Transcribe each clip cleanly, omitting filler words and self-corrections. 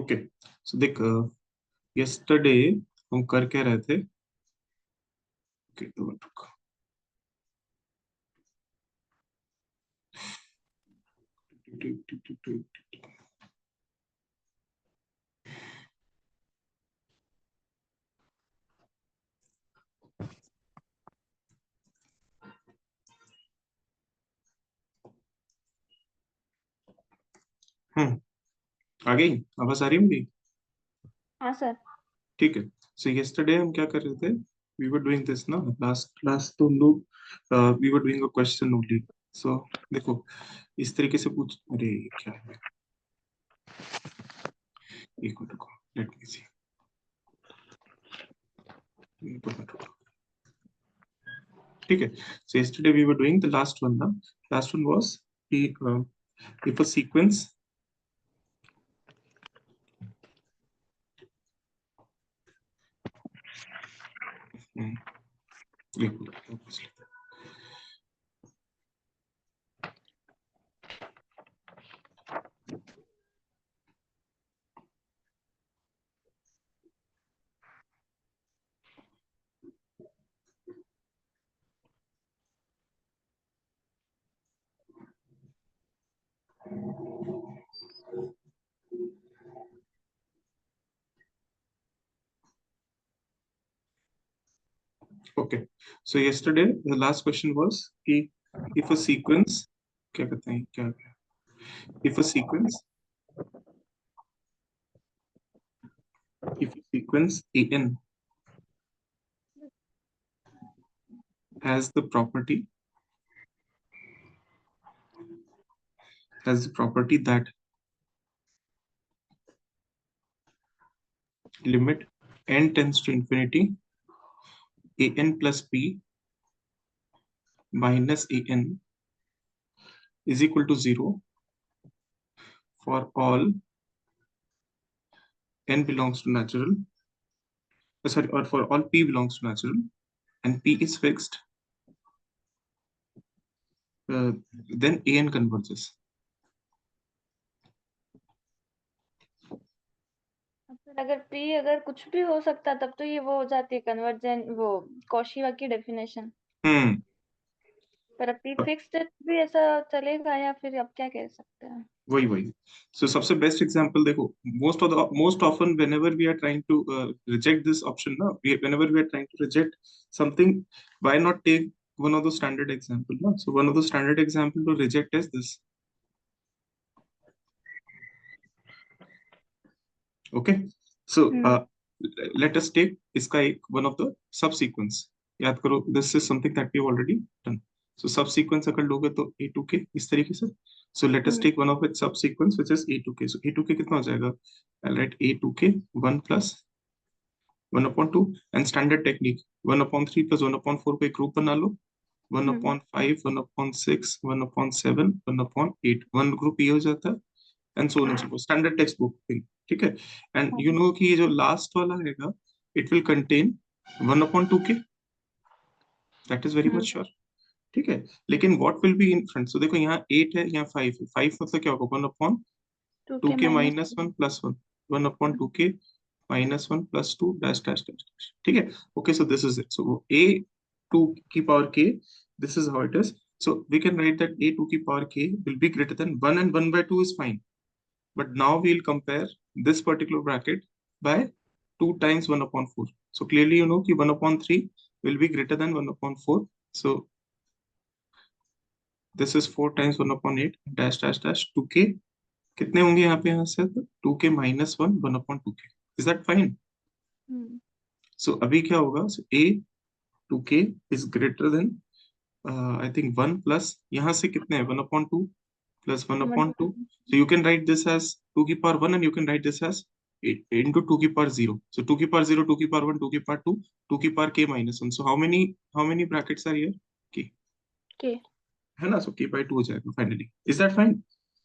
Okay so देख yesterday हम कर क्या रहे थे। ओके तो रुक। आ गई आवाज आ रही होंगी। हाँ सर। ठीक है सो यस्टरडे हम क्या कर रहे थे। वी वर डूइंग दिस ना लास्ट क्लास तो हम लोग we were doing a question only. So देखो इस तरीके से पूछ अरे क्या है एक मिनट रुको लेट मी सी। ठीक है so yesterday we were doing the last one now. Last one was the if a sequence hmm, okay so yesterday the last question was कि if a sequence क्या कहते हैं क्या if a sequence if a sequence an has the property that limit n tends to infinity an plus p minus an is equal to 0 for all n belongs to natural sorry or for all p belongs to natural and p is fixed then an converges. अब sir अगर P अगर कुछ भी हो सकता तब तो ये वो हो जाती है कन्वर्जेंट वो कौशिवा की डेफिनेशन। हम्म पर अब पी फिक्स्ड भी ऐसा चलेगा या फिर अब क्या कह सकते हैं? वही वही सो सबसे बेस्ट एग्जांपल देखो most often whenever we are trying to reject this option ना whenever we are trying to reject something why not take one of the standard example ना so one of the standard example to reject is this. Okay so hmm let us take इसका एक one of the subsequence याद करो this is something that we have already done. So subsequence अगर लोगे तो a2k इस तरीके से. So let us hmm take one of its subsequence which is a2k. So a2k कितना हो जाएगा. I'll write a2k 1 plus 1 upon 2 and standard technique 1 upon 3 plus 1 upon 4 को एक ग्रुप बना लो 1 हम्म upon 5 1 upon 6 1 upon 7 1 upon 8 one group ये हो जाता है and so on and so fourth standard text book thing. ठीक है एंड यू हाँ नो कि ये जो लास्ट वाला रहेगा it will contain 1 upon 2k that is very much sure. ठीक है लेकिन what will be in front so देखो यहाँ 8 है यहाँ 5 है 5 मतलब क्या होगा 1 upon to two K K minus minus one plus one one upon two K minus one plus two dash dash dash. ठीक है okay so this is it so a two की power K this is how it is. So we can write that a 2 की power k will be greater than 1 and 1 by 2 is fine. But now we'll compare this particular bracket by 2 times 1 upon 4. So clearly you know कि 1 upon 3 will be greater than 1 upon 4. So this is 4 times 1 upon 8 dash dash dash 2k कितने होंगे यहाँ पे यहाँ से 2k minus 1 1 upon 2k. Is that fine? Hmm So अभी क्या होगा so a 2k is greater than I think 1 plus यहाँ से कितने हैं 1 upon 2 plus 1 one upon 2. So you can write this as 2 की power 1 and you can write this as 8 into 2 की power 0. So 2 की power 0, 2 की power 1, 2 की power 2, 2 की power k minus 1. So how many brackets are here? K. के है ना so k by 2 हो जाएगा finally. Is that fine?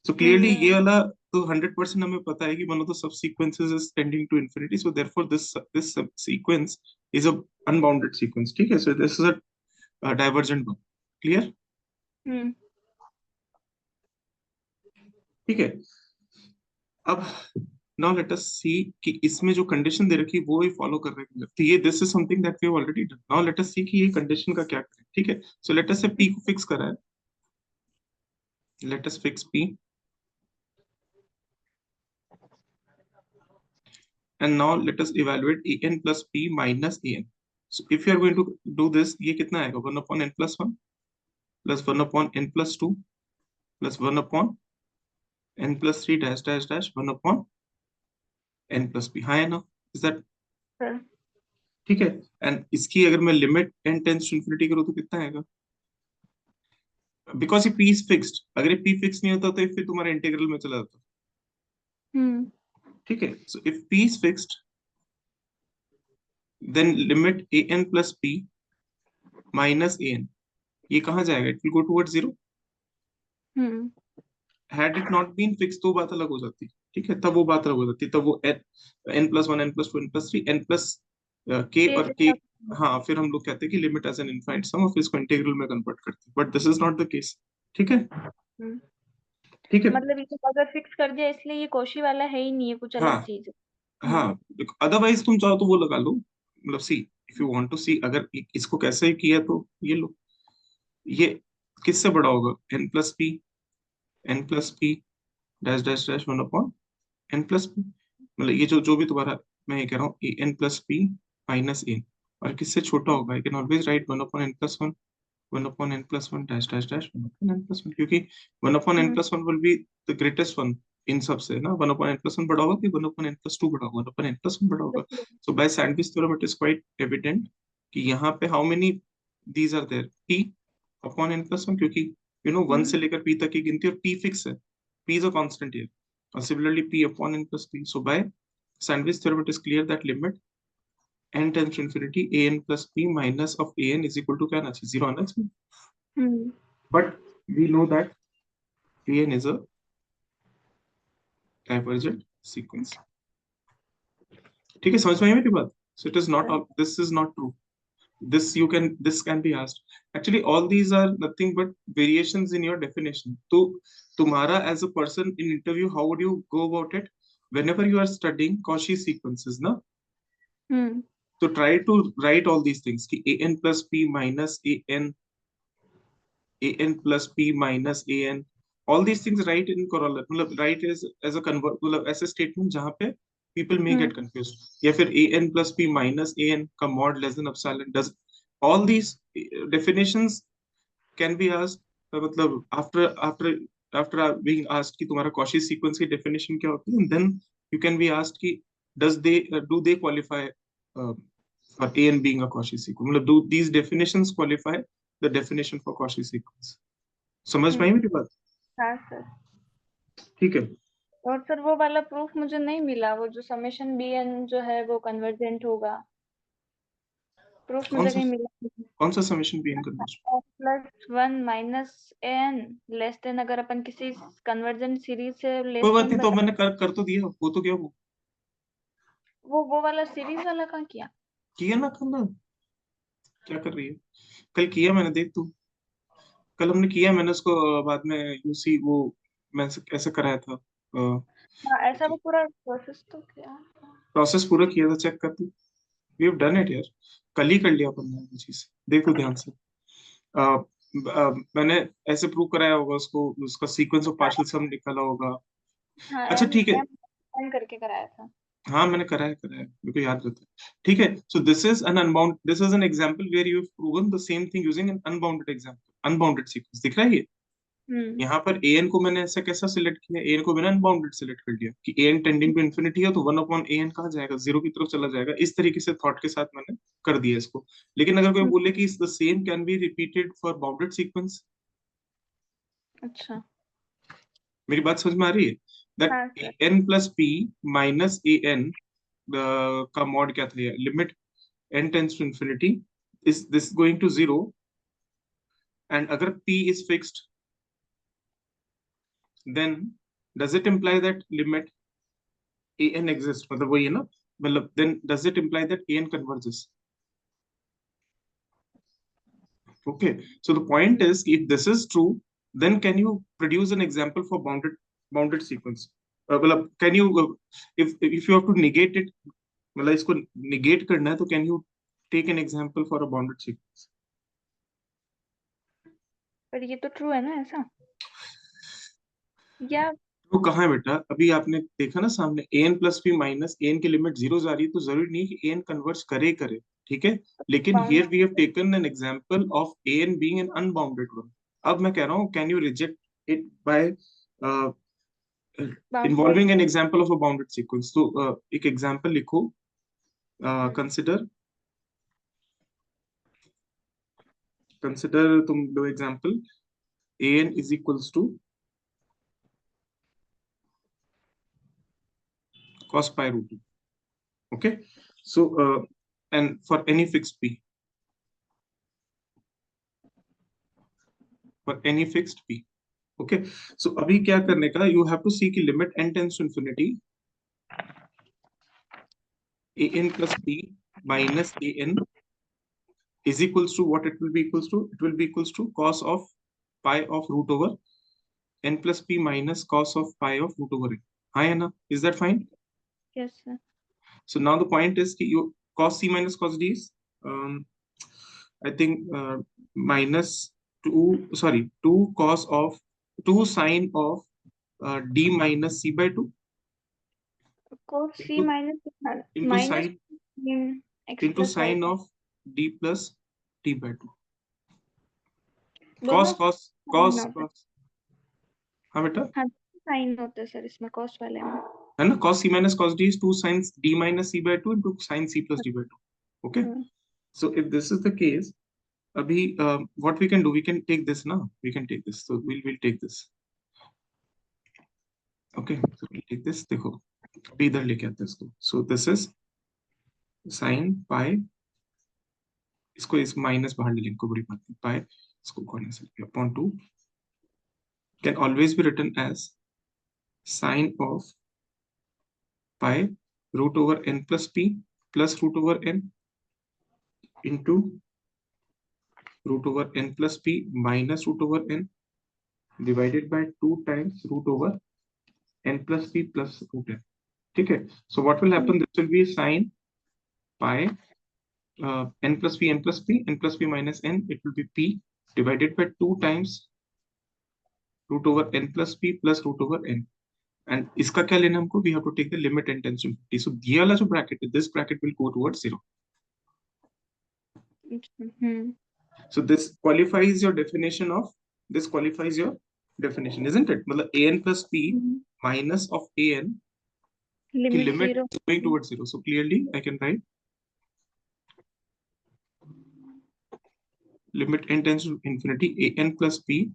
So clearly हम्म ये वाला तो 100% हमें पता है कि one of the subsequences is tending to infinity. So therefore this subsequence is a unbounded sequence. ठीक है so this is a divergent one. Clear? हम्म ठीक है अब नाउ लेट अस सी कि इसमें जो कंडीशन दे रखी है वो ही फॉलो कर रहे हैं, तो ये this is something that we have already done. Now let us see कि ये कंडीशन का क्या करें, ठीक है। सो लेट अस से p को फिक्स करा है, let us fix p and now let us evaluate an plus p minus an. So if you are going to do this, ये कितना आएगा 1 upon n plus 1 plus 1 upon n plus 2 plus 1 upon n plus 3 dash dash dash 1 upon n plus p, हाँ है ना? Is that sir ठीक है? And इसकी अगर मैं limit n tends to infinity करूँ तो कितना आएगा? बिकॉज ये p इज फिक्स्ड, अगर ये p फिक्स नहीं होता तो फिर तुम्हारा इंटीग्रल में चला जाता, ठीक है। So if p is fixed then limit an plus p minus an, ये कहाँ जाएगा? It will go towards zero. Had it not been fixed तो बात अलग हो जाती, ठीक है, तब वो बात अलग हो जाती, तब वो n plus one N plus two N plus three N plus K के और से के, सब हाँ फिर हम लोग कहते हैं कि लिमिट एज एन इनफाइनाइट सम और फिर इसको इंटीग्रल में कन्वर्ट करते हैं, but this is not the case, ठीक है। हम्म, ठीक है, मतलब इसको अगर फिक्स कर दिया इसलिए ये कोशी वाला है ही नहीं है, कुछ अलग हाँ चीज है। हाँ, अदरवाइज तुम चाहो तो वो लगा लो, मतलब see if you want to see अगर इसको कैसे किया तो ये लो, ये किससे बड़ा होगा? N plus P dash dash dash one upon N plus P, मतलब ये जो जो भी तुम्हारा, मैं ये कह रहा हूँ a n plus p minus n, और किससे छोटा होगा? I can always write one upon N plus one, one upon N plus one dash dash dash one upon N plus one, क्योंकि one upon n hmm, plus one will be the greatest one in सबसे ना, one upon N plus one बड़ा होगा कि one upon N plus two बड़ा होगा? One upon N plus one बड़ा होगा। So by sandwich theorem it is quite evident कि यहाँ पे how many these are there, p upon N plus one, क्योंकि यू नो वन से लेकर p तक की गिनती, और p फिक्स है, p is a constant here, or similarly p upon n plus p. So by Sandwich theorem, it is clear that limit n tends to infinity an plus p minus of an is equal to क्या आना चाहिए? 0 आना चाहिए, हम्म, but we know that an is a divergent sequence. ठीक है, समझ में आई मेरी बात? So it is not all, this is not true. This can be asked. Actually, all these are nothing but variations in your definition. तो तुम्हारा as a person in interview, how would you go about it? Whenever you are studying Cauchy sequences, ना, हम्म, so try to write all these things कि an plus p minus an plus p minus an, all these things write in corollary, मतलब write as a convert, मतलब ऐसे statement जहाँ पे people may get confused, या फिर an plus p minus an का mod less than epsilon, does all these definitions can be asked, मतलब after being asked कि तुम्हारा Cauchy sequence की definition क्या होती है, and then you can be asked कि do they qualify uh, for an being a Cauchy sequence, मतलब do these definitions qualify the definition for Cauchy sequence? समझ में आई मेरी बात? हाँ सर। ठीक है, और सर वो वाला प्रूफ मुझे नहीं मिला, वो जो समेशन बी एन जो है वो कन्वर्जेंट होगा, प्रूफ कौन मुझे सा कहीं मिला नहीं। कौन सा summation B N convergence? Plus one minus N less than, अगर अपन किसी कन्वर्जेंट सीरीज से लेस कोई बात देन नहीं, तो बता, मैंने कर तो दिया, वो तो क्या वो वो वाला सीरीज वाला कहाँ किया? किया ना, करना क्या कर रही है? कल किया मैंने, देख तू, कल हमने किया, मैंने उसको बाद में यूसी वो मैं ऐसे कराया था, हाँ ऐसा वो पूरा प्रोसेस तो किया। प्रोसेस पूरा किया था, चेक कर तू, वी हैव डन इट यार, कल ही कर लिया अपन ने वो चीज, देखो ध्यान से। मैंने ऐसे प्रूव कराया होगा उसको, उसका सीक्वेंस ऑफ पार्शियल सम निकाला होगा। हाँ अच्छा एम ठीक है, एम एम करके कराया था। हाँ मैंने कराया मेरे को याद रहता है, ठीक है। So this is an example where you have proven the same thing using an unbounded example, unbounded sequence दिख रहा है ये। हम्म, यहाँ पर an को मैंने ऐसा कैसा सिलेक्ट किया, an को मैंने अनबाउंडेड सिलेक्ट कर दिया कि an टेंडिंग टू इन्फिनिटी है, तो 1 अपॉन an कहाँ जाएगा? जीरो की तरफ चला जाएगा, इस तरीके से थॉट के साथ मैंने कर दिया इसको। लेकिन अगर कोई हम्म, बोले कि the same can be repeated for bounded sequence, अच्छा मेरी बात समझ में आ रही है? हाँ that sir. an plus p minus an का मॉड क्या था, limit n tends to infinity is this going to zero, and अगर p is fixed, then does it imply that limit an exists, मतलब वही है ना, मतलब then does it imply that an converges? Okay, so the point is if this is true, then can you produce an example for bounded sequence? मतलब can you if you have to negate it, मतलब इसको negate करना है तो can you take an example for a bounded sequence? पर ये तो true है ना ऐसा, या तो कहाँ है बेटा? अभी आपने देखा ना सामने an plus p minus an की लिमिट 0 जा रही है, तो जरूरी नहीं कि an कन्वर्ज करे करे, ठीक है? लेकिन bound here we have taken an example of an being an unbounded one. अब मैं कह रहा हूँ can you reject it by uh, bounded, involving an example of a bounded sequence? तो एक example लिखो, consider तुम दो example, an is equals to cos pi root 2. Okay, so and for any fixed p, for any fixed p. Okay, so अभी क्या करने का, you have to see कि limit n tends to infinity an plus p minus an is equals to what it will be equals to? It will be equals to cos of pi of root over n plus p minus cos of pi of root over n. Hi Anna, is that fine? Yes sir, So now the point is कि you cos c minus cos d is I think minus 2 cos of 2 sine of d minus c by 2 cos c into minus sine x into plus y, sine of d plus t by 2. दोनों cos sign होता है। हाँ बेटा, हाँ, sign होता है sir इसमें, cos वाले में। है ना? cos c minus cos d is 2 sin d minus c by 2 into sin c plus d by 2. Okay, हाँ, so if this is the case, abhi what we can do, we can take this now, we can take this, so we'll take this. Okay, so we'll take this, देखो अभी इधर लेके आते हैं इसको. So this is sin pi, इसको इस minus बाहर ले लेंगे, कोई बड़ी बात नहीं. pi इसको कॉर्नर से लेके upon 2 can always be written as sin of pi root over n plus p plus root over n into root over n plus p minus root over n divided by 2 times root over n plus p plus root n. ठीक है? So what will happen? This will be sin pi n plus p n plus p minus n. It will be p divided by 2 times root over n plus p plus root over n. And इसका क्या लेना हमको? We have to take the limit n tends to infinity. So ये वाला जो bracket है, this bracket will go towards 0. So this qualifies your definition of, this qualifies your definition, isn't it? मतलब an plus p minus of an की limit limit 0, is going towards 0. So clearly I can write limit n tends to infinity an plus p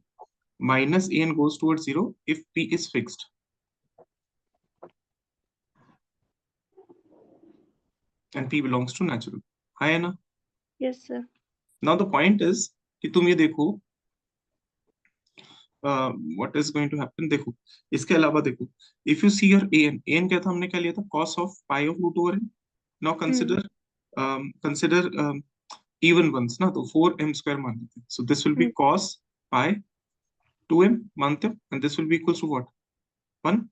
minus an goes towards 0 if p is fixed. And p belongs to natural. Hi Anna. Yes sir, Now the point is कि तुम ये देखो what is going to happen. देखो इसके अलावा देखो, if you see your an क्या था, हमने क्या लिया था? Cos of pi of root over n. Now consider even ones ना, तो 4m square मान लेते हैं. So this will be cos pi 2m मानते हैं, and this will be equals to what? 1.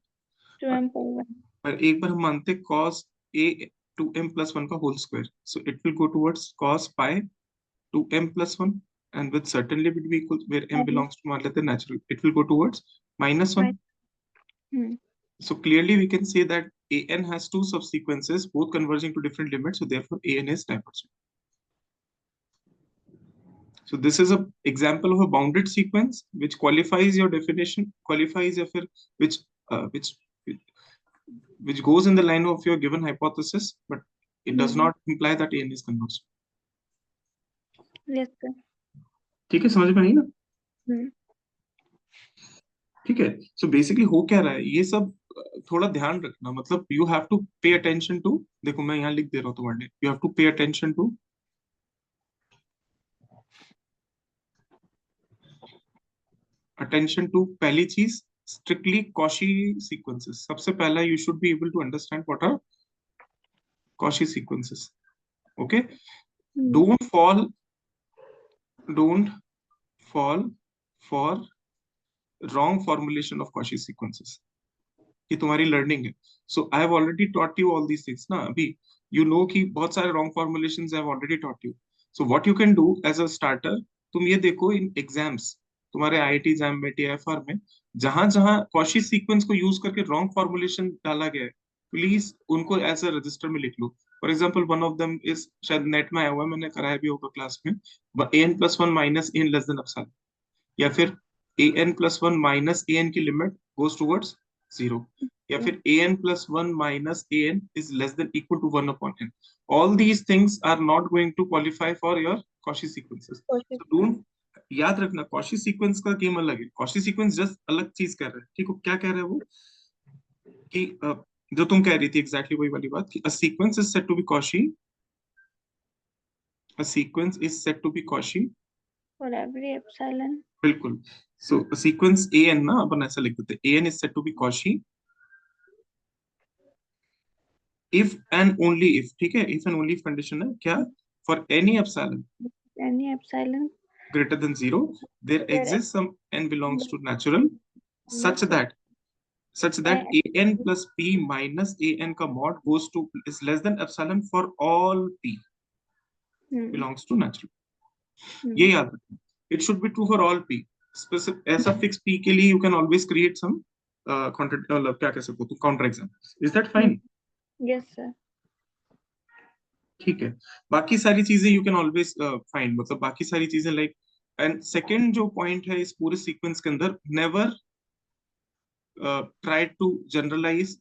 2m पर 1, पर एक बार हम मानते हैं cos a 2m plus 1 का whole square. So it will go towards cos pi 2m plus 1, and with certain limit be equal where m belongs to मान लेते हैं natural. It will go towards minus 1. So clearly we can say that an has two subsequences both converging to different limits. So therefore an is divergent. So this is an example of a bounded sequence which qualifies your definition, qualifies your which which goes in the line of your given hypothesis, but it does not imply that an is convergent. Yes sir, ठीक है, समझ में आई ना? ठीक है. So basically हो क्या रहा है, ये सब थोड़ा ध्यान रखना, मतलब you have to pay attention to, देखो मैं यहाँ लिख दे रहा हूँ तुम्हारे लिए, you have to pay attention to पहली चीज स्ट्रिक्टली कॉशी सीक्वेंसेस. सबसे पहला you should be able to understand what are Cauchy sequences. Okay, don't fall for wrong formulation of Cauchy sequences. कि तुम्हारी लर्निंग है. So I have already taught you all these things ना. अभी you know कि बहुत सारे wrong formulations I have already taught you. So what you can do as a starter, तुम ये देखो इन एग्जाम्स, तुम्हारे आईआईटी एग्जाम में, टीआईएफआर में, जहां जहां कॉशी सीक्वेंस को यूज करके रॉन्ग फॉर्मुलेशन डाला गया है, प्लीज उनको एज अ रजिस्टर में लिख लो. For example one of them is, शायद नेट में आया हुआ है, मैंने कराया भी होगा क्लास में, an+1 minus N less than epsilon. या फिर an+1 माइनस एन की लिमिट गोज टूवर्ड्स जीरो. या फिर an+1 minus N is less than equal to 1/n. All these things are not going to qualify for your Cauchy sequences. कोशिश so don't, याद रखना Cauchy sequence का game अलग है. Cauchy sequence just अलग चीज कर रहा है. ठीक है, क्या कह रहा है वो कि जो तुम कह रही थी एग्जैक्टली वही वाली बात कि a sequence is said to be Cauchy, a sequence is said to be Cauchy. for every epsilon. बिल्कुल. So a sequence an ना अपन ऐसा लिख देते हैं, an is said to be Cauchy if and only if. ठीक है, if and only if condition है क्या, for any epsilon Any epsilon greater than 0 there there exists some n belongs to natural such yes, that A- an plus p minus an का mod goes to is less than epsilon for all p belongs to natural. ये याद रखना. It should be true for all p. Specific ऐसा fix p के लिए you can always create some क्या कह सकते हो तुम, counter examples. Is that fine? yes sir. ठीक है. बाकी सारी चीजें you can always find, मतलब बाकी सारी चीजें like, and second जो point है इस पूरे sequence के अंदर, never try to generalize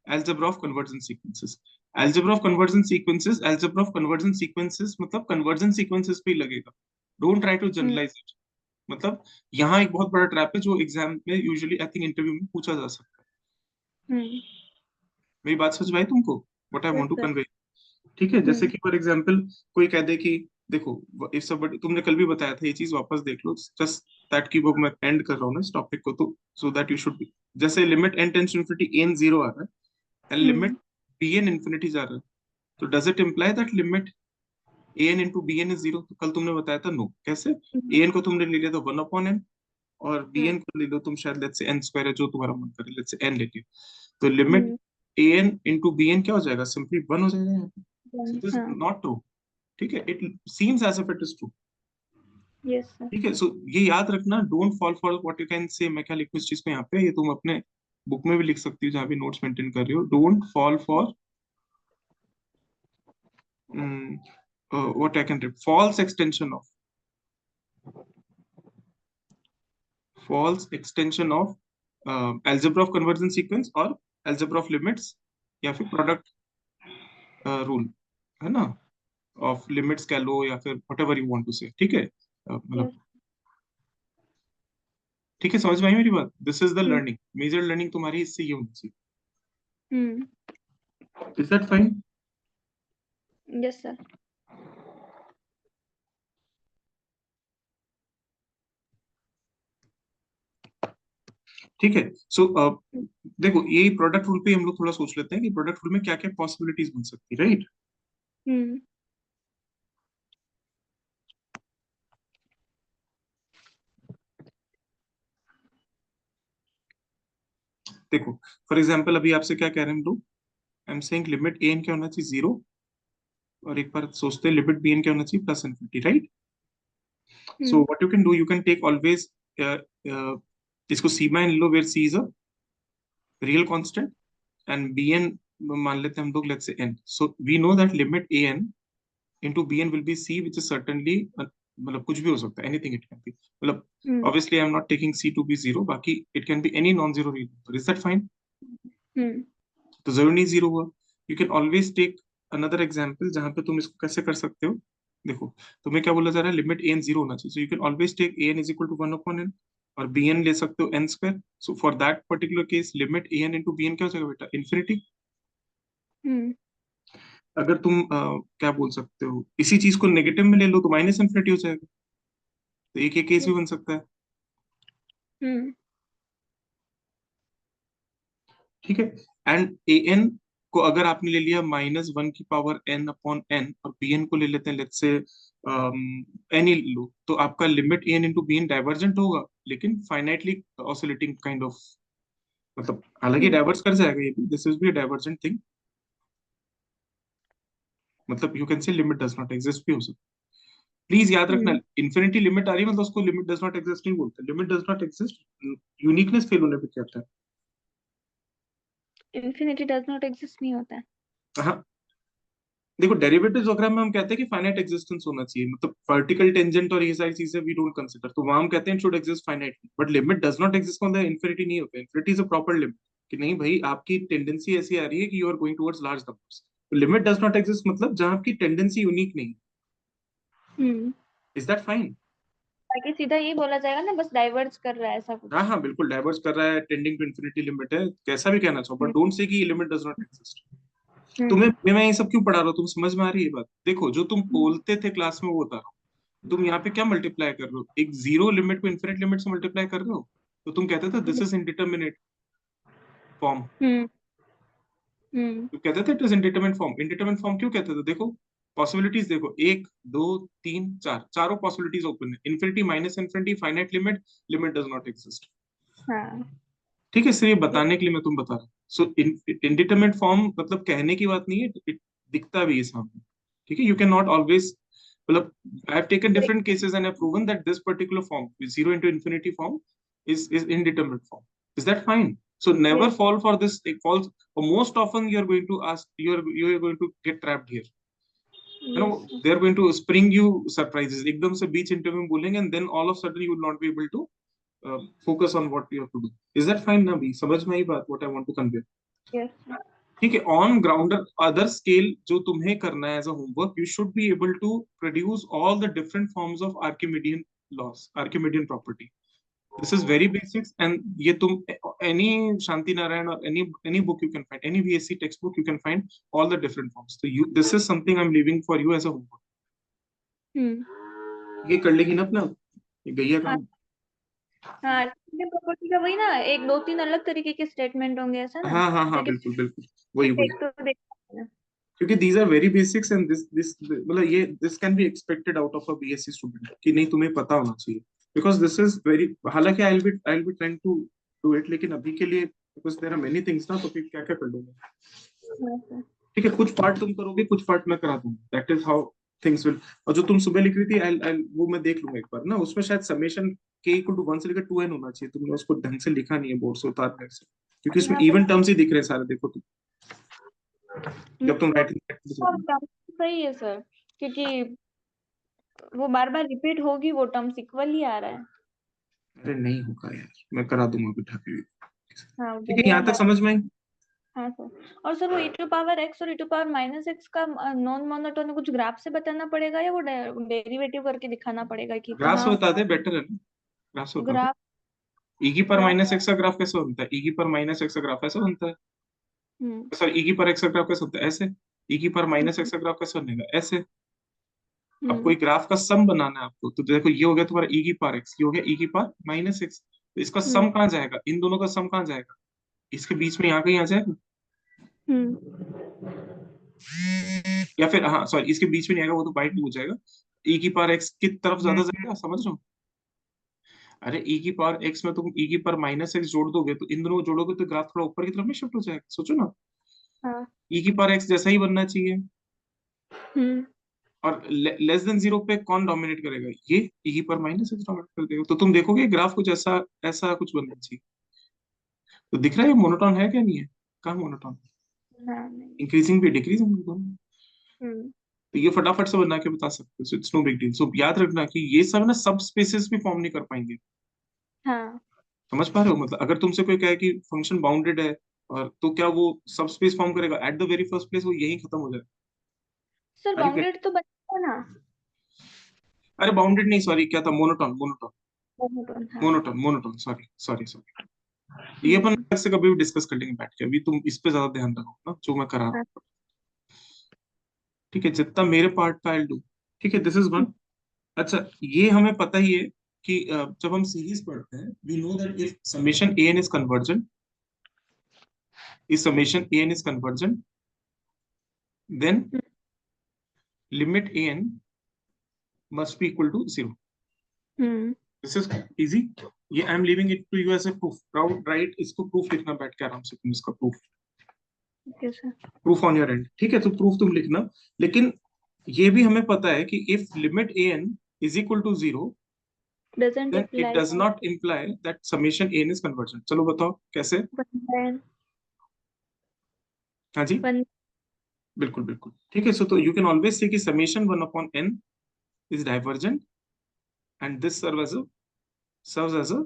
algebra of convergent sequences. Algebra of convergent sequences, algebra of convergent sequences मतलब convergent sequences पे ही लगेगा. Don't try to generalize it. मतलब यहाँ एक बहुत बड़ा ट्रैप है जो एग्जाम में यूजुअली आई थिंक इंटरव्यू में पूछा जा सकता है. मेरी बात समझ में आई तुमको, what I want to Yes, sir. Convey? ठीक है, जैसे कि फॉर एग्जांपल कोई कह दे कि देखो इफ सब, तुमने कल भी बताया था ये चीज, वापस देख लो जस्ट दैट की वो मैं एंड कर रहा हूँ ना इस टॉपिक को, तो so that you should be, जैसे limit n tends to infinity n 0 आ रहा है एंड लिमिट bn इंफिनिटी जा रहा है, तो does it imply that limit an into bn is 0? तो कल तुमने बताया था नो. कैसे? an को तुमने ले लिया था 1/n और bn को ले लो तुम, शायद लेट्स से n स्क्वायर है जो तुम्हारा मन करे, लेट्स से n ले लिया, तो लिमिट an इंटू bn क्या हो जाएगा, सिंपली 1 हो जाएगा यहाँ पे. So this is not true. ठीक है, it seems as if it is true. Yes, sir. ठीक है, सो ये याद रखना, don't fall for what you can से. मैं क्या लिखूं इस चीज को यहाँ पे, ये तुम अपने बुक में भी लिख सकती हो जहाँ भी नोट्स मेंटेन कर रही हो. Don't fall for what I can false extension of, false extension of algebra of convergent sequence और algebra of limits या फिर product rule, है ना, of limits कह लो या फिर whatever you want to say. ठीक है, मतलब ठीक है, समझ में आई मेरी बात? This is the learning, major learning तुम्हारी इससे ये होनी चाहिए. Is that fine? Yes, sir. ठीक है, सो देखो ये प्रोडक्ट रूल पे हम लोग थोड़ा सोच लेते हैं कि प्रोडक्ट रूल में क्या क्या पॉसिबिलिटीज बन सकती है, राइट? देखो फॉर एग्जांपल अभी आपसे क्या कह रहे हैं हम लोग, I am saying limit an क्या होना चाहिए 0, और एक बार सोचते हैं लिमिट bn क्या होना चाहिए plus infinity, right? So what you can do, you can take always इसको सीमा इन लो where c is a real constant and bn मान लेते हैं हम लोग, let's say n. So we know that limit an into bn will be c which is certainly मतलब कुछ भी हो सकता है, anything it can be, मतलब obviously I am not taking c to be 0, बाकी it can be any non-zero real number. Is that fine? तो जरूर नहीं 0 हुआ. You can always take another example जहां पे तुम इसको कैसे कर सकते हो. देखो तुम्हें क्या बोला जा रहा है, लिमिट an 0 होना चाहिए, so you can always take an is equal to 1/n और bn ले सकते हो n square. So for that particular case limit an into bn क्या हो जाएगा बेटा, इन्फिनिटी. अगर तुम क्या बोल सकते हो, इसी चीज को नेगेटिव में ले लो तो माइनस इन्फिनिटी हो जाएगा. तो एक केस भी बन सकता है. ठीक है, एंड an को अगर आपने ले लिया -1 की पावर n/n और bn को ले लेते हैं लेट्स से एनी लो, तो आपका limit N into B N divergent होगा, लेकिन फाइनाइटली ऑसिलेटिंग काइंड ऑफ, मतलब हालांकि डाइवर्स कर जाएगा ये भी, दिस इज भी डाइवर्जेंट थिंग, मतलब यू कैन से लिमिट डज नॉट एग्जिस्ट भी हो सकता है। प्लीज याद रखना, इन्फिनिटी लिमिट आ रही है मतलब उसको लिमिट डज नॉट एग्जिस्ट नहीं बोलते, limit does not exist uniqueness fail होने पे कहता इन्फिनिटी डज नॉट एग्जिस्ट नहीं होता है। है। हाँ, देखो डेरिवेटिव्स वगैरह में हम कहते हैं कि फाइनाइट एग्जिस्टेंस होना चाहिए, मतलब वर्टिकल टेंजेंट और ये सारी चीजें वी डोंट कंसीडर, तो वहां हम कहते हैं should exist finitely, but limit does not exist मतलब इन्फिनिटी नहीं होता, infinity is a proper limit, कि नहीं भाई आपकी टेंडेंसी ऐसी आ रही है कि you are going towards large numbers, तो लिमिट डज नॉट एग्जिस्ट मतलब जहां आपकी टेंडेंसी यूनिक नहीं, इज दैट फाइन? ताकि सीधा ये बोला जाएगा ना, बस डाइवर्ज कर रहा है ऐसा हाँ कुछ। हाँ बिल्कुल, डाइवर्स कर रहा है, टेंडिंग टू इन्फिनिटी लिमिट है, कैसा भी कहना चाहो, बट हम्म डोंट से कि लिमिट डज नॉट एग्जिस्ट। हम्म तुम्हें मैं ये सब क्यों पढ़ा रहा हूँ, तुम समझ में आ रही है बात? देखो जो तुम हम्म, बोलते थे क्लास में वो बता रहा हूँ, तुम यहाँ पे क्या मल्टीप्लाई कर रहे हो, एक जीरो लिमिट को इन्फिनिट लिमिट से मल्टीप्लाई कर रहे हो, तो तुम कहते थे दिस इज इनडिटरमिनेट फॉर्म, हम्म हम्म तुम कहते थे it is indeterminate form, indeterminate form क्यों कहते थे? देखो पॉसिबिलिटीज देखो, एक दो तीन चार, चारों पॉसिबिलिटीज ओपन है, infinity minus infinity finite limit, limit does not exist. हाँ ठीक है, सिर्फ ये बताने के लिए मैं तुम बता रहा हूँ, सो इनडिटरमिनेट फॉर्म मतलब कहने की बात नहीं है, दिखता भी है सामने, ठीक है, यू कैन नॉट ऑलवेज, मतलब I have taken different cases and I proven that this particular form zero into infinity form is indeterminate form, is that fine? So never yes fall for this, it falls, or most often you are going to ask, you are going to get trapped here, you know, yes they are going to spring you surprises, एकदम से बीच interview में बोलेंगे and then all of a sudden you will not be able to focus on what you have to do, is that fine ना भी, समझ में आई बात what I want to convey? yes ठीक है, ऑन ग्राउंड अदर स्केल जो तुम्हें करना है as a homework, you should be able to produce all the different forms of Archimedean laws, Archimedean property, this is very basics, and ये तुम any Shanti Narayan और any book you can find, any BSc text book you can find all the different forms, तो you this is something I am leaving for you as a homework, hmm ये कर लेगी ना अपना, ये गैया हाँ काम। हाँ, प्रॉपर्टी का वही ना, एक दो तीन अलग तरीके के स्टेटमेंट होंगे ऐसा ना, हाँ हाँ हाँ क्योंकि बिल्कुल बिल्कुल, वही वही, एक तो देखना है। क्योंकि these are very basics and this मतलब ये this can be expected out of a BSc student कि नहीं तुम्हें पता होना चाहिए, बिकॉज दिस इज वेरी, हालांकि I will be trying to do it, लेकिन अभी के लिए because there are many things ना, तो फिर क्या क्या कर लूंगा, हाँ, सर। ठीक है, कुछ पार्ट तुम करोगे कुछ पार्ट मैं करा दूंगा, that is how things will, और जो तुम सुबह लिख रही थी आई वो मैं देख लूंगा एक बार ना, उसमें शायद समेशन के इक्वल टू 1 से लेकर 2n होना चाहिए, तुमने उसको ढंग से लिखा नहीं है बोर्ड से उतारने से, क्योंकि उसमें यहाँ पे इवन टर्म्स ही दिख रहे हैं सारे, देखो तुम जब तुम वो राइटिंग प्रैक्टिस, टर्म सही है सर, क्योंकि वो बार बार रिपीट होगी, वो टर्म्स इक्वल ही आ रहा है। अरे नहीं होगा यार, मैं करा दूंगा बिठा के, हाँ ठीक है, भले यहाँ आप तक समझ में आई? हाँ सर। और सर वो e⁻x और e⁻−x का नॉन मोनोटोन कुछ ग्राफ से बताना पड़ेगा, या वो डेरिवेटिव करके दिखाना पड़ेगा कि ग्राफ से हाँ बता दे, बेटर है ना, ग्राफ से बता दे, ग्राफ ई की पर ग्राफ माइनस एक्स का ग्राफ कैसे बनता है, ई की पर माइनस एक्स का ग्राफ ऐसे बनता है, हम्म सॉरी ई की पर एक्स का ग्राफ कैसे बनता है, ऐसे, ई की पर माइनस हम्म एक्स का ग्राफ कैसे बनेगा, ऐसे, अब हम्म कोई ग्राफ का सम बनाना है आपको, तो देखो ये हो गया तुम्हारा ई की पावर एक्स, ये हो गया ई की पावर माइनस एक्स, तो इसका हम्म सम कहाँ जाएगा, इन दोनों का सम कहाँ जाएगा, इसके बीच में यहाँ कहीं आ जाएगा, हम्म या फिर हाँ सॉरी इसके बीच में नहीं आएगा, वो तो बाई टू हो जाएगा, ई की पावर एक्स की तरफ ज्यादा जाएगा, समझ रहे हो? अरे ई की पावर एक्स में तुम ई की पावर माइनस एक्स जोड़ दोगे, तो इन दोनों को जोड़ोगे तो ग्राफ थोड़ा ऊपर की तरफ में शिफ्ट हो जाएगा, सोचो ना, हाँ ई की पावर एक्स जैसा ही बनना चाहिए, हम्म और लेस देन जीरो पे कौन डोमिनेट करेगा, ये ई की पावर माइनस एक्स डोमिनेट कर देगा, तो तुम देखोगे ग्राफ कुछ ऐसा ऐसा कुछ बनना चाहिए, तो दिख रहा है मोनोटोन है क्या, नहीं है, कहाँ मोनोटोन, हाँ नहीं इंक्रीजिंग भी डिक्रीजिंग दोनों, हम्म तो ये फटाफट से बना के बता सकते हो, इट्स नो बिग डील, सो याद रखना कि ये सब ना सब स्पेसेस भी फॉर्म नहीं कर पाएंगे, हाँ समझ पा रहे हो, मतलब अगर तुमसे कोई कहे कि फंक्शन बाउंडेड है, और तो क्या वो सब स्पेस फॉर्म करेगा, at the very first place वो यही खत्म हो जाएगा, sir are you get? Bounded तो बनेगा ना। अरे बाउंडेड नहीं, सॉरी क्या था, मोनोटोन मोनोटोन मोनोटोन हाँ monotone monotone, sorry sorry sorry, ये अपन हम्म अलग से कभी भी डिस्कस कर लेंगे बैठ के, अभी तुम इस पे ज्यादा ध्यान रखो ना जो मैं करा रहा हाँ हूँ, ठीक है, जितना मेरे पार्ट का आई डू, ठीक है, दिस इज वन, अच्छा ये हमें पता ही है कि जब हम सीरीज पढ़ते हैं we know that if summation A N is convergent, if summation A N is convergent, then limit A N must be equal to 0. This is easy. ये I am leaving it to you as a proof. Right, इसको proof लिखना बैठ के आराम से तुम इसका proof. Okay, sir. Proof on your end. ठीक है, तो proof तुम लिखना. लेकिन ये भी हमें पता है कि if limit an is equal to 0, Doesn't then imply it does not imply that summation an is convergent. चलो बताओ कैसे? हाँ जी, बिल्कुल बिल्कुल ठीक है. So you can always say कि summation 1 upon n is divergent, and this serves as a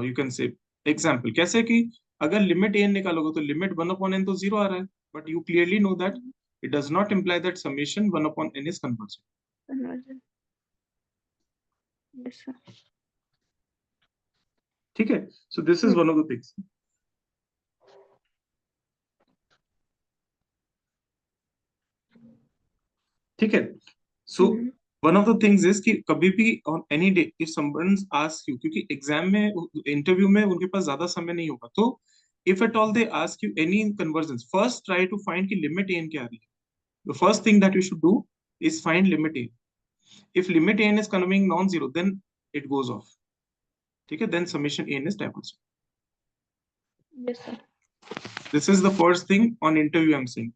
you can say example. कैसे कि अगर लिमिट an निकालोगे तो लिमिट 1 upon n तो 0 आ रहा है, but you clearly know that it does not imply that summation 1 upon n is convergent. Yes, sir. ठीक है, so this is one of the things. ठीक है, so one of the things is कि कभी भी on any day if someone asks you, क्योंकि exam में interview में उनके पास ज्यादा समय नहीं होगा, तो if at all they ask you any convergence, first try to find कि limit an क्या आ रही है. The first thing that you should do is find limit an. If limit an is coming non-zero, then it goes off. ठीक है, then summation an is divergent. Yes, sir. This is the first thing on interview I'm saying.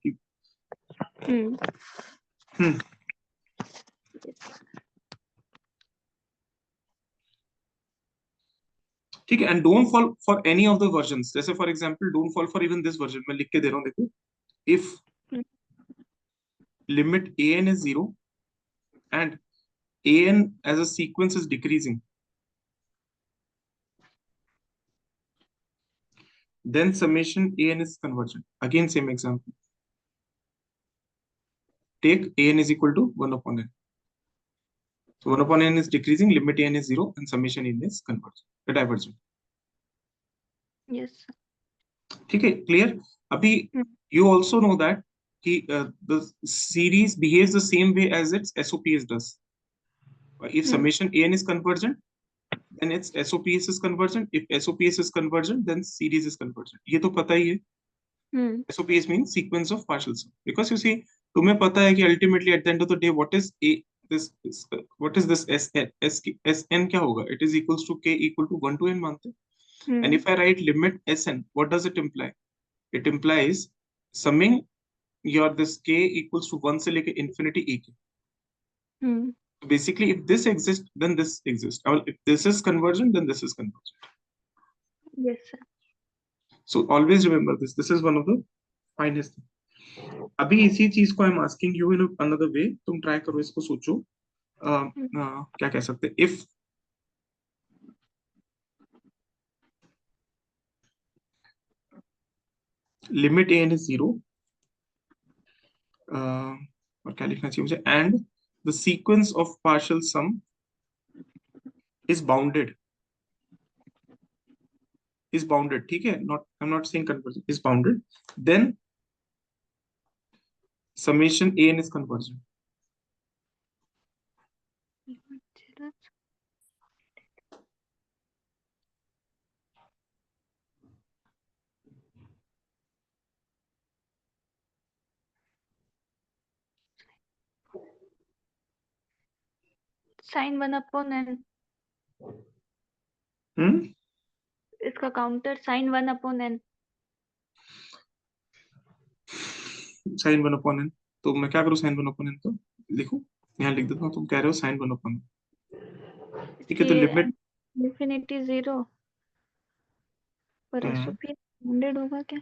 ठीक है, and don't fall for any of the versions. जैसे for example, don't fall for even this version. मैं लिख के दे रहा हूँ, देखो. If limit an is 0 and an as a sequence is decreasing, then summation an is convergent. Again, same example. Take an is equal to 1 upon n. So 1 upon n is decreasing, limit an is 0, and summation n is convergent, divergent. Yes, sir. ठीक है, clear? अभी you also know that the series behaves the same way as its SOPs does. If summation an is convergent, then its SOPs is convergent. If SOPs is convergent, then series is convergent. ये तो पता ही है. SOPs means sequence of partial sum. Because you see, तुम्हें पता है कि ultimately at the end of the day, what is this SN क्या होगा? It is equals to k equal to 1 to n मानते. And if I write limit Sn, what does it imply? It implies summing your this k equals to 1 से लेके infinity ak. So basically, if this exists, then this exists. If this is convergent, then this is convergent. Yes, sir. So always remember this. This is one of the finest things. अभी इसी चीज को I'm asking you in another way. तुम try करो, इसको सोचो. क्या कह सकते? If limit an is 0, और क्या लिखना चाहिए मुझे? And the sequence of partial sum is bounded. Is bounded. ठीक है? I'm not saying convergent. Is bounded. Then summation an is convergent. Sin 1 upon n. इसका counter sin 1 upon n. Sin 1 upon n. तो मैं क्या करूँ? sin 1 upon n तो लिखूं, यहाँ लिख देता हूँ. तुम कह रहे हो sin 1 upon n. ठीक है, तो लिमिट infinity 0 पर SOP 100 होगा क्या?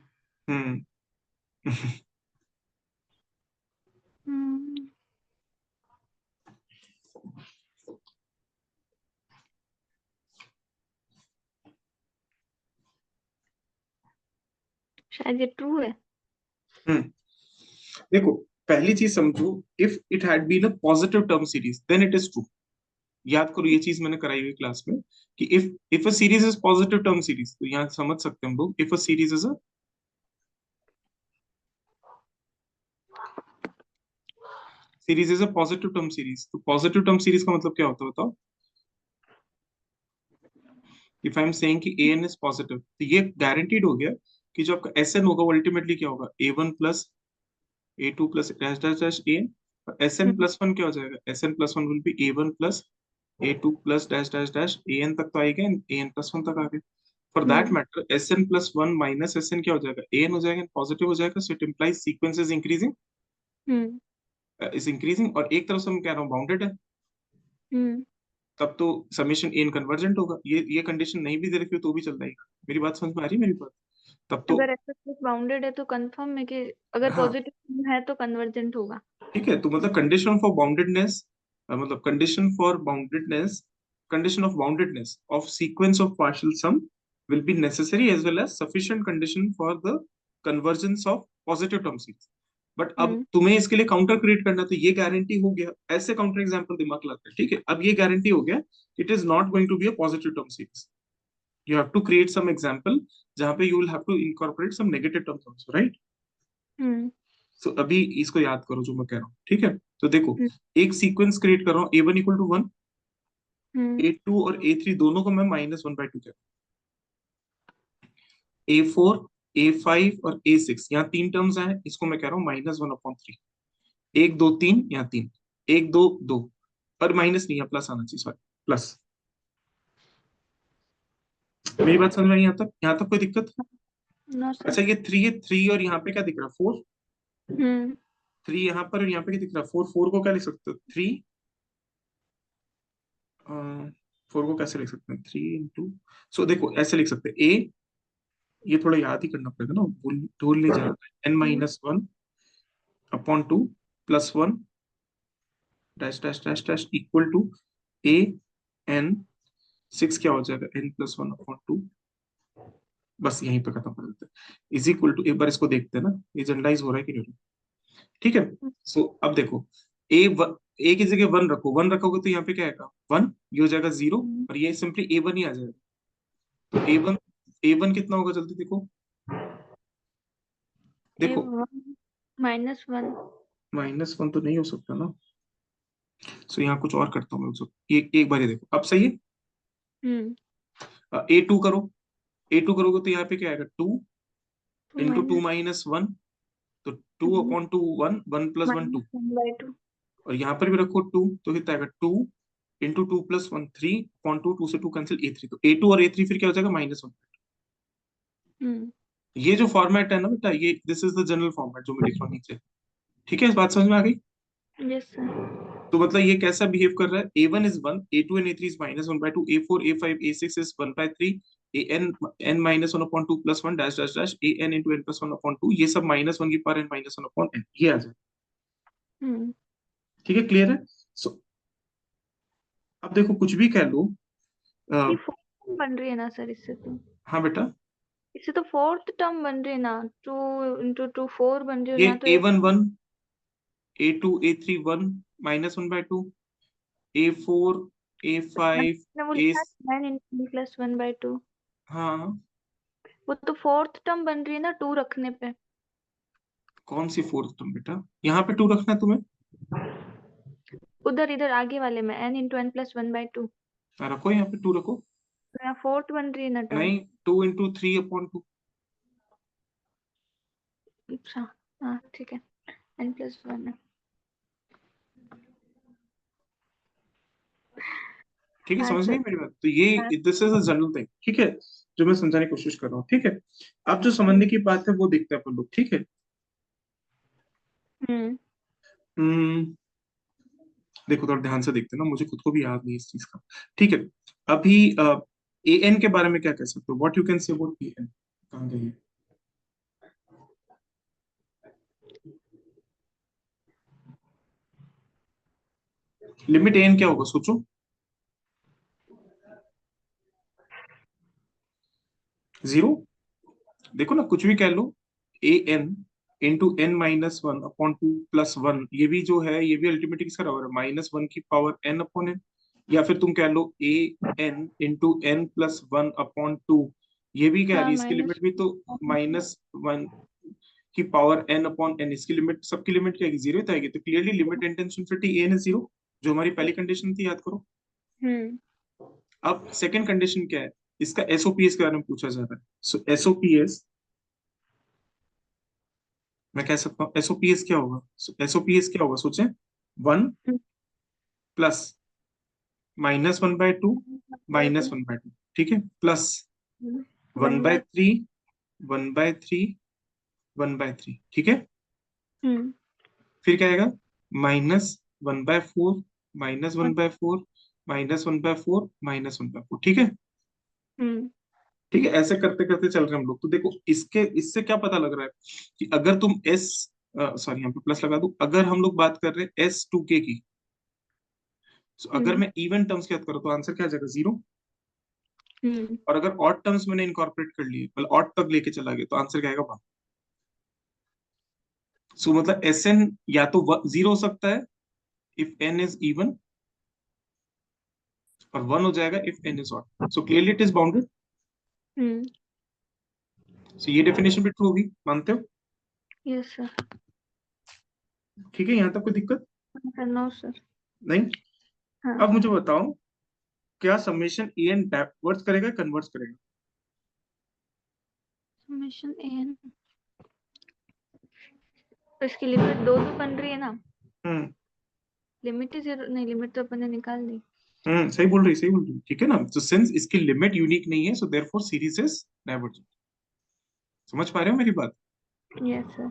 शायद ये ट्रू है. देखो, पहली चीज समझो, if it had been a positive term series then it is true. याद करो, ये चीज मैंने कराई हुई क्लास में कि if a series is positive term series, तो यहाँ समझ सकते हैं हम लोग. If a series is a positive term series, तो पॉजिटिव टर्म सीरीज का मतलब क्या होता है बताओ? इफ आई एम सेइंग कि an इज पॉजिटिव, तो ये गारंटीड हो गया कि जो आपका Sn होगा वो अल्टीमेटली क्या होगा? a1 plus a2 plus dash dash dash an S N plus one क्या हो जाएगा, S N plus one will be A one plus A two plus dash dash dash A N तक तो आएगा, ए एन प्लस वन तक आ गया। For that matter S N plus one minus S N क्या हो जाएगा, ए एन हो जाएगा, पॉजिटिव हो जाएगा, so it implies sequence is increasing, is increasing, और एक तरफ से हम कह रहा हूँ बाउंडेड है, तब तो समेशन एन कन्वर्जेंट होगा। ये कंडीशन नहीं भी दे रखी हो तो भी चल जाएगा। मेरी बात समझ में आ रही है मेरी बात? तब तो अगर ऐसा कुछ बाउंडेड है तो कंफर्म है कि अगर हाँ पॉजिटिव है तो कन्वर्जेंट होगा। ठीक है, तो मतलब कंडीशन फॉर बाउंडेडनेस, मतलब condition of boundedness of sequence of partial sum will be necessary as well as sufficient condition for the convergence of positive term series. But अब तुम्हें इसके लिए काउंटर क्रिएट करना, तो ये गारंटी हो गया, ऐसे काउंटर एग्जांपल दिमाग लाते हैं, ठीक है। अब ये गारंटी हो गया it is not going to be a positive term series, you have to create some example जहां पे you will have to incorporate some negative terms also, right? So अभी इसको याद करो जो मैं कह रहा हूँ, ठीक है। तो देखो, एक सीक्वेंस क्रिएट कर रहा हूँ, a one equal to one, a two और ए थ्री दोनों को मैं माइनस वन बाई टू कह रहा हूँ, ए फोर, ए फाइव और ए सिक्स, यहाँ तीन टर्म्स हैं, इसको मैं कह रहा हूँ माइनस वन अपॉन थ्री। एक दो तीन, यहाँ तीन, एक दो दो, पर माइनस नहीं है, प्लस आना चाहिए, सॉरी प्लस। मेरी बात समझ में आई यहाँ तक कोई दिक्कत? No sir. अच्छा ये थ्री है, थ्री और यहाँ पे क्या दिख रहा है, फोर। हम्म थ्री यहाँ पर और यहाँ पे क्या दिख रहा है, फोर। फोर को क्या लिख सकते हो, थ्री, फोर को कैसे लिख सकते हैं, थ्री इंटू, सो देखो ऐसे लिख सकते हैं, ए, ये थोड़ा याद ही करना पड़ेगा ना, भूल नहीं जाना, N minus one upon two plus one dash dash dash dash equal to A N six क्या हो जाएगा, N plus one upon two, बस यहीं पे खत्म कर देते हैं, इज इक्वल टू, एक बार इसको देखते हैं ना ये जनरलाइज हो रहा है कि नहीं, ठीक है। सो अब देखो, ए की जगह वन रखो, वन रखोगे तो यहाँ पे क्या आएगा, वन, ये हो जाएगा जीरो, और ये सिंपली ए वन ही आ जाएगा। तो ए वन कितना होगा, जल्दी देखो, ए देखो one minus one. Minus one तो नहीं हो सकता ना, सो यहाँ कुछ और करता हूँ मैं उसको, एक बार ये देखो, अब सही है। ए टू करो, ए टू करोगे तो यहाँ पे क्या आएगा, two two into two minus minus one, तो two upon two one, one plus one two, minus one by two. और यहाँ पर भी रखो टू, तो कितना आएगा, two into two plus one, three upon two, two से टू कैंसिल, ए थ्री, तो ए टू और ए थ्री फिर क्या हो जाएगा, माइनस वन। ये जो फॉर्मेट है ना बेटा, ये this is the general format जो मैं लिख रहा हूँ नीचे, ठीक है, इस बात समझ में आ गई? Yes sir. तो मतलब ये कैसा बिहेव कर रहा है, a one is one, a two and a three is minus one by two, a four a five a six is one by three, a n n minus one upon two plus one dash dash dash, A N into N plus one upon two, ये सब minus one की power n minus one upon n, ये आ जाए, ठीक है, clear है? सो अब देखो कुछ भी कह लो, ये फोर्थ बन रही है ना सर इससे तो? हाँ बेटा, इससे तो फोर्थ टर्म बन रही है ना, टू इंटू टू फोर बन रही है, और ये यहाँ तो a one one, a two a three one minus one by two, a four a मैंने वो फाइव ए, लिखा है nine into plus one by two, हाँ वो तो फोर्थ टर्म बन रही है ना टू रखने पे। कौन सी फोर्थ टर्म बेटा, यहाँ पे टू रखना है तुम्हें, उधर इधर आगे वाले में N into N plus one by two, रखो यहाँ पे टू रखो, तो यहाँ फोर्थ बन रही है ना टर्म। नहीं, two into three upon to, अच्छा हाँ ठीक है, एन प्लस वन है। ठीक है, हाँ समझ सर। गई मेरी बात? तो हाँ। ये this is a general thing, ठीक है, जो मैं समझाने की कोशिश कर रहा हूँ, ठीक है। अब जो समझने की बात है वो देखते हैं अपन लोग, ठीक है। हम्म हम्म, देखो थोड़ा ध्यान से देखते हैं ना, मुझे खुद को भी याद नहीं है इस चीज का, ठीक है। अभी ए एन के बारे में क्या कह सकते हो, what you can say about A N, कहाँ गई है? लिमिट ए एन क्या होगा, सोचो, जीरो। देखो ना, कुछ भी कह लो, a N into n minus one upon two plus one, ये भी जो है ये भी अल्टीमेटली किसका बराबर है, माइनस वन की पावर एन अपॉन एन, या फिर तुम कह लो a N into N plus one upon two, ये भी क्या आ हाँ रही है, इसकी माइनस। लिमिट भी तो माइनस वन की पावर एन अपॉन एन, इसकी लिमिट, सबकी लिमिट क्या आएगी, जीरो ही तो आएगी, तो clearly limit intensity N is zero, जो हमारी पहली कंडीशन थी, याद करो। हम्म अब सेकंड कंडीशन क्या है, इसका एसओपीएस के बारे में पूछा जा रहा है, सो एसओपीएस मैं कह सकता हूँ, एसओपीएस क्या होगा, एसओपीएस क्या होगा सोचें, 1 हम्म, प्लस -1/2 -1/2, ठीक है, प्लस 1/3 1/3 1/3, ठीक है। हम्म फिर क्या आएगा? -1/4 -1/4 -1/4 -1/4, ठीक है। हम्म ठीक है, ऐसे करते करते चल रहे हैं हम लोग। तो देखो इसके इससे क्या पता लग रहा है कि अगर तुम एस सॉरी यहाँ पे प्लस लगा दूं, अगर हम लोग बात कर रहे हैं S2K की, तो अगर हम्म मैं इवन टर्म्स की बात करूँ तो आंसर क्या आ जाएगा? 0। हम्म और अगर ऑड टर्म्स मैंने इनकॉर्पोरेट कर लिए, मतलब ऑड तक लेके चला गया, तो आंसर क्या आएगा? 1। सो मतलब SN या तो 0 हो सकता है इफ N इज इवन, और 1 हो जाएगा if N is odd. So clearly it is bounded. Hmm so ये डेफिनेशन भी ट्रू होगी, मानते हो? Yes sir. ठीक है, यहाँ तक कोई दिक्कत नो सर। नहीं? हाँ। अब मुझे बताओ, क्या समेशन EN बैकवर्ड्स करेगा, कन्वर्ट्स करेगा? समेशन एन, तो इसकी लिमिट 2 तो बन रही है ना। हम्म लिमिट ही 0 नहीं, लिमिट तो अपन ने निकाल दी। सही बोल रही, सही बोल रही, ठीक है ना। तो सिंस इसकी लिमिट यूनिक नहीं है, so therefore series is divergent. समझ पा रहे हो मेरी बात? Yes sir.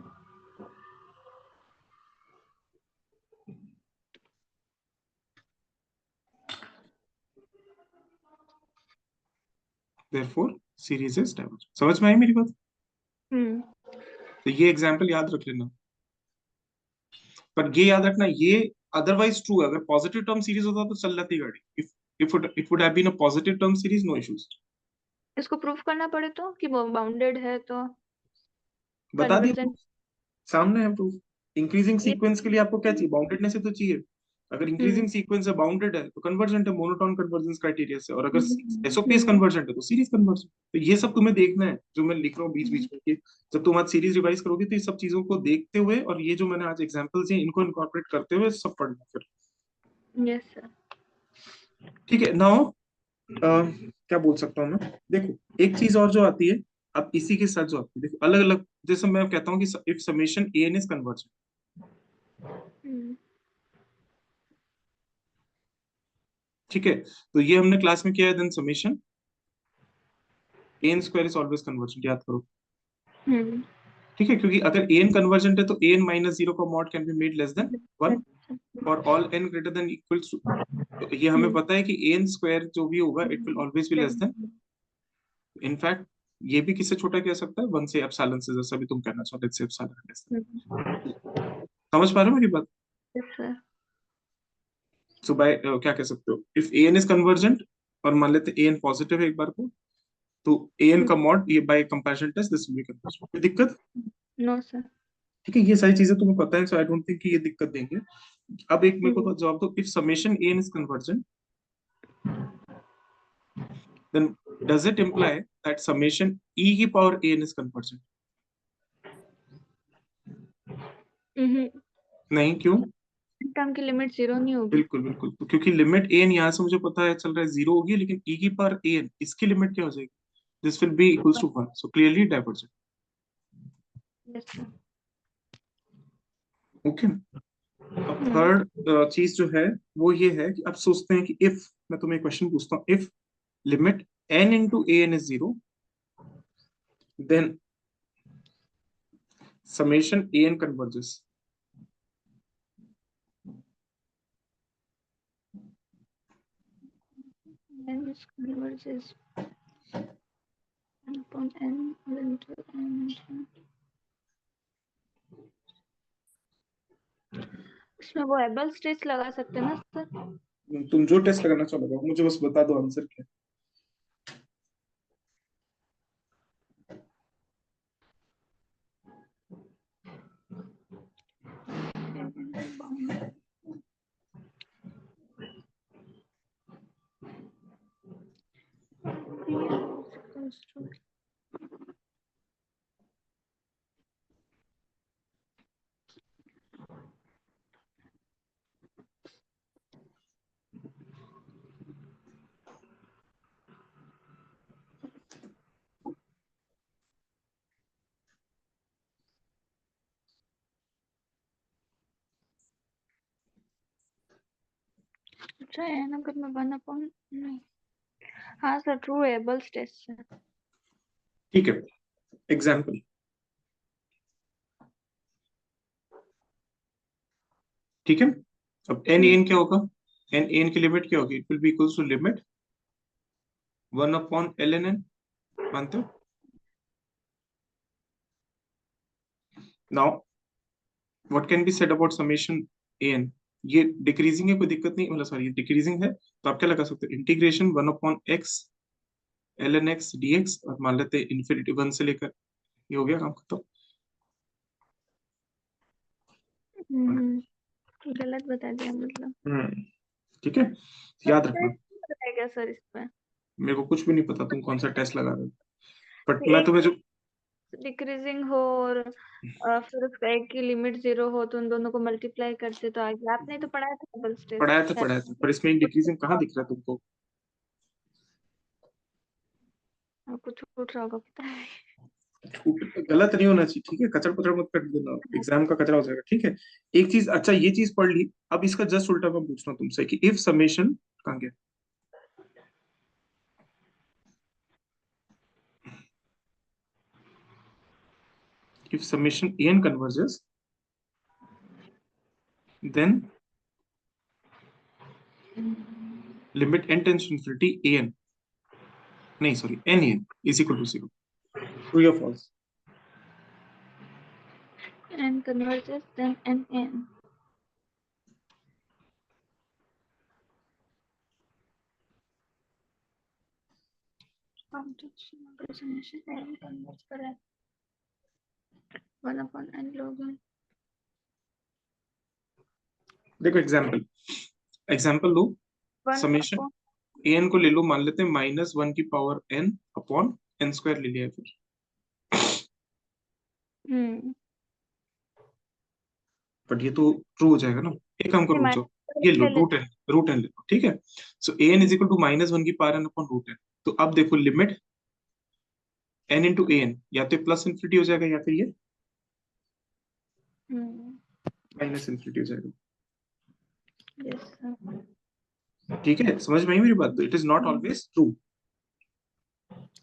Therefore series is divergent. समझ में आई मेरी बात? हम्म तो ये एग्जांपल याद रख लेना। पर ये याद रखना, ये अदरवाइज ट्रू है। अगर पॉजिटिव टर्म सीरीज होता तो चल जाती गाड़ी। If it would have been a positive term series, no issues. इसको प्रूफ करना पड़े तो कि वो बाउंडेड है तो बता दिया कन्वर्जेंट। proof, सामने है प्रूफ। इंक्रीजिंग ये सीक्वेंस के लिए आपको क्या चाहिए? बाउंडेडनेस ही तो चाहिए। अगर हम्म इंक्रीजिंग सीक्वेंस है, बाउंडेड है, तो कन्वर्जेंट है मोनोटोन कन्वर्जेंस क्राइटेरिया से। और अगर एसओपी हम्म कन्वर्जेंट है तो सीरीज कन्वर्जेंट। तो ये सब तुम्हें देखना है, जो मैं लिख रहा हूँ बीच बीच में, कि जब तुम आज सीरीज रिवाइज करोगे तो ये सब चीजों को देखते हुए, और ये जो मैंने आज एग्जांपल्स हैं इनको इनकॉर्पोरेट करते हुए सब पढ़ना फिर। Yes sir. ठीक है, नाउ क्या बोल सकता हूँ मैं? देखो एक चीज और जो आती है, अब इसी के साथ जो आती है, देखो अलग अलग, जैसे मैं कहता हूँ कि if summation AN is convergent, hmm ठीक है, तो ये हमने क्लास में किया है। Then summation AN² is always convergent, याद करो। हम्म ठीक है, क्योंकि अगर AN कन्वर्जेंट है तो AN-0 का mod can be made less than 1 for all N greater than equals to. तो ये हमें पता है कि AN² जो भी होगा it will always be less than, in fact ये भी किससे छोटा कह सकता है? 1 से, एप्सिलॉन से, जैसा भी तुम कहना चाहते हो, एप्सिलॉन लेस देन। समझ पा रहे हो मेरी बात? Yes sir. सो बाय क्या कह सकते हो, इफ AN इज कन्वर्जेंट, और मान लेते AN पॉजिटिव है एक बार को, तो AN का मॉड ये by comparison test this will be convergent. कोई दिक्कत? No sir. ठीक है, ये सारी चीजें तुम्हें पता है, सो आई डोंट थिंक कि ये दिक्कत देंगे। अब एक मेरे को हम्म तो जवाब दो, if summation AN is convergent, then does it imply that summation E की पावर AN इज कन्वर्जेंट? नहीं, क्यों? टर्म की लिमिट 0 नहीं होगी। बिल्कुल बिल्कुल, तो क्योंकि लिमिट AN यहाँ से मुझे पता है चल रहा है 0 होगी, लेकिन E की पावर AN इसकी लिमिट क्या हो जाएगी? This will be equals to 1, so clearly divergent. Yes sir. Okay. अब थर्ड चीज जो है वो ये है कि अब सोचते हैं कि इफ, मैं तुम्हें क्वेश्चन पूछता हूँ, if limit N into AN is 0, then summation AN converges. Then this converges n upon n into n into इसमें वो एबल स्ट्रेच लगा सकते हैं ना सर? तुम जो टेस्ट लगाना चाहो लगाओ, मुझे बस बता दो आंसर क्या अच्छा है ना, अगर मैं 1 नहीं, हाँ सर ट्रू एबल्स टेस्ट है। ठीक है, एग्जाम्पल। ठीक है, अब एन एन क्या होगा, एन एन की लिमिट क्या होगी, it will be equals to limit 1/ln n, मानते हो? Now what can be said about summation an, ये डिक्रीजिंग है, कोई दिक्कत नहीं, मतलब सॉरी ये डिक्रीजिंग है, तो आप क्या लगा सकते हो, integration 1/x ln x dx, और मान लेते हैं इन्फिनिटी 1 से लेकर, ये हो गया काम खत्म। गलत बता दिया मतलब। ठीक है, याद रखना। बताएगा सर इस पे? मेरे को कुछ भी नहीं पता तुम कौन सा टेस्ट लगा रहे हो, बट मैं एक तुम्हें जो डिक्रीजिंग हो और फिर उसका एक की लिमिट 0 हो तो उन दोनों को मल्टीप्लाई करते तो आगे, आपने तो पढ़ाया था एबल्स टेस्ट पढ़ाया था, पर इसमें शायद। डिक्रीजिंग कहाँ दिख रहा है तुमको? आपको छूट रहा होगा पता है। गलत नहीं होना चाहिए, ठीक है, कचड़ पचड़ मत कर देना, एग्जाम का कचरा हो जाएगा, ठीक है। एक चीज, अच्छा ये चीज पढ़ ली, अब इसका जस्ट उल्टा मैं पूछ रहा हूँ तुमसे कि इफ समेशन, कहाँ गया, if summation an converges, then limit n tends to infinity an, नहीं sorry n is equal to 0, true or false? n converges then n n converge करें 1/n log n। देखो example low, 1 summation upon an को ले लो, मान लेते हैं -1 की power n upon n square ले लिया है फिर, बट ये तो ट्रू हो जाएगा ना। एक काम करो, रुक जाओ, ये लो ले लेते रूट एन ले लो, ठीक है। So an is equal to -1 की power n upon root N, तो अब देखो लिमिट n इंटू an, या तो प्लस इन्फिनिटी हो जाएगा या फिर ये माइनस इन्फिनिटी हो जाएगा, यस सर। ठीक है, समझ में आई मेरी बात? It is not always true.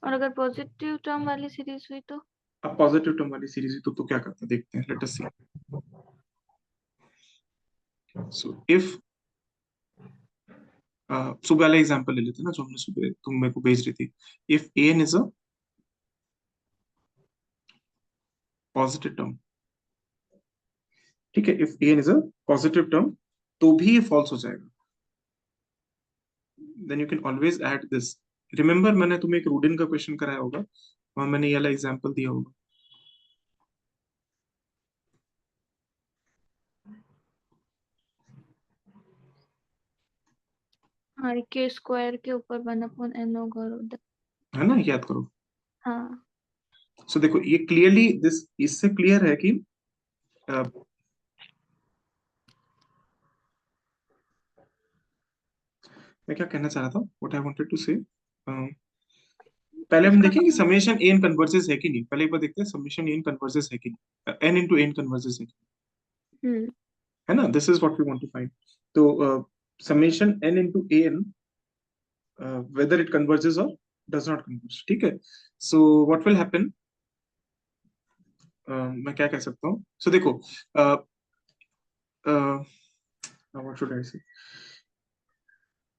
और अगर पॉजिटिव टर्म वाली सीरीज हुई तो? अब पॉजिटिव टर्म वाली सीरीज तो क्या करते हैं, देखते हैं, late us C. So if सुबह वाला एग्जांपल ले लेते हैं ना, जो हमने सुबह तुम मेरे को भेज रही थी, if an is a positive term, ठीक है, if an is a positive term, तो भी ये फॉल्स हो जाएगा, then you can always add this. Remember मैंने तुम्हें एक रूडिन का क्वेश्चन कराया होगा, वहां मैंने ये वाला एग्जांपल दिया होगा। हाँ के स्क्वायर के ऊपर 1/n होगा और उधर। है ना, याद करो। हाँ सो देखो ये क्लियरली दिस, इससे क्लियर है कि अ, मैं क्या कहना चाह रहा था, व्हाट आई वांटेड टू से, पहले हम इसका देखें कि समेशन एन कन्वर्जेस है कि नहीं, पहले एक बार देखते हैं समेशन एन कन्वर्जेस है कि नहीं, एन इंटू एन कन्वर्जेस है, हम्म है ना, this is what we want to find. तो summation n into n, whether it converges or does not converge, ठीक है। so what will happen, मैं क्या कह सकता हूँ, so देखो uh, what should I say,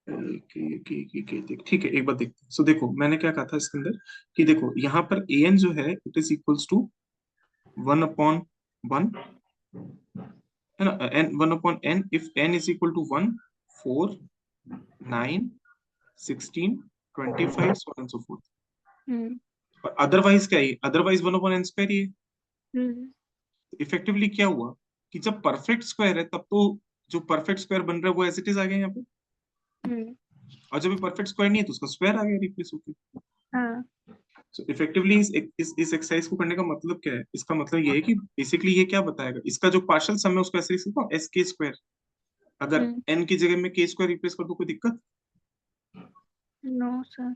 ठीक है, एक बार देखते हैं। सो देखो मैंने क्या कहा था इसके अंदर, कि देखो यहाँ पर an जो है इट इज इक्वल्स टू 1/1, है ना, n 1/n, if n is equal to 1, 4, 9, 16, 25, so on and so forth। हम्म और अदरवाइज क्या है, अदरवाइज 1/n स्क्वायर ही है। हम्म इफेक्टिवली क्या हुआ कि जब परफेक्ट स्क्वायर है तब तो जो परफेक्ट स्क्वायर बन रहा है वो एज इट इज आ गया यहाँ पे, हम्म और जब परफेक्ट स्क्वायर नहीं है तो उसका स्क्वायर आ गया रिप्लेस होके। हाँ सो इफेक्टिवली इस एक्सरसाइज को करने का मतलब क्या है, इसका मतलब ये है कि बेसिकली ये क्या बताएगा, इसका जो पार्शियल सम है उसको ऐसे लिख सकता हूँ एस के स्क्वायर, अगर हम्म एन की जगह में के स्क्वायर रिप्लेस कर दो कोई दिक्कत? नो सर,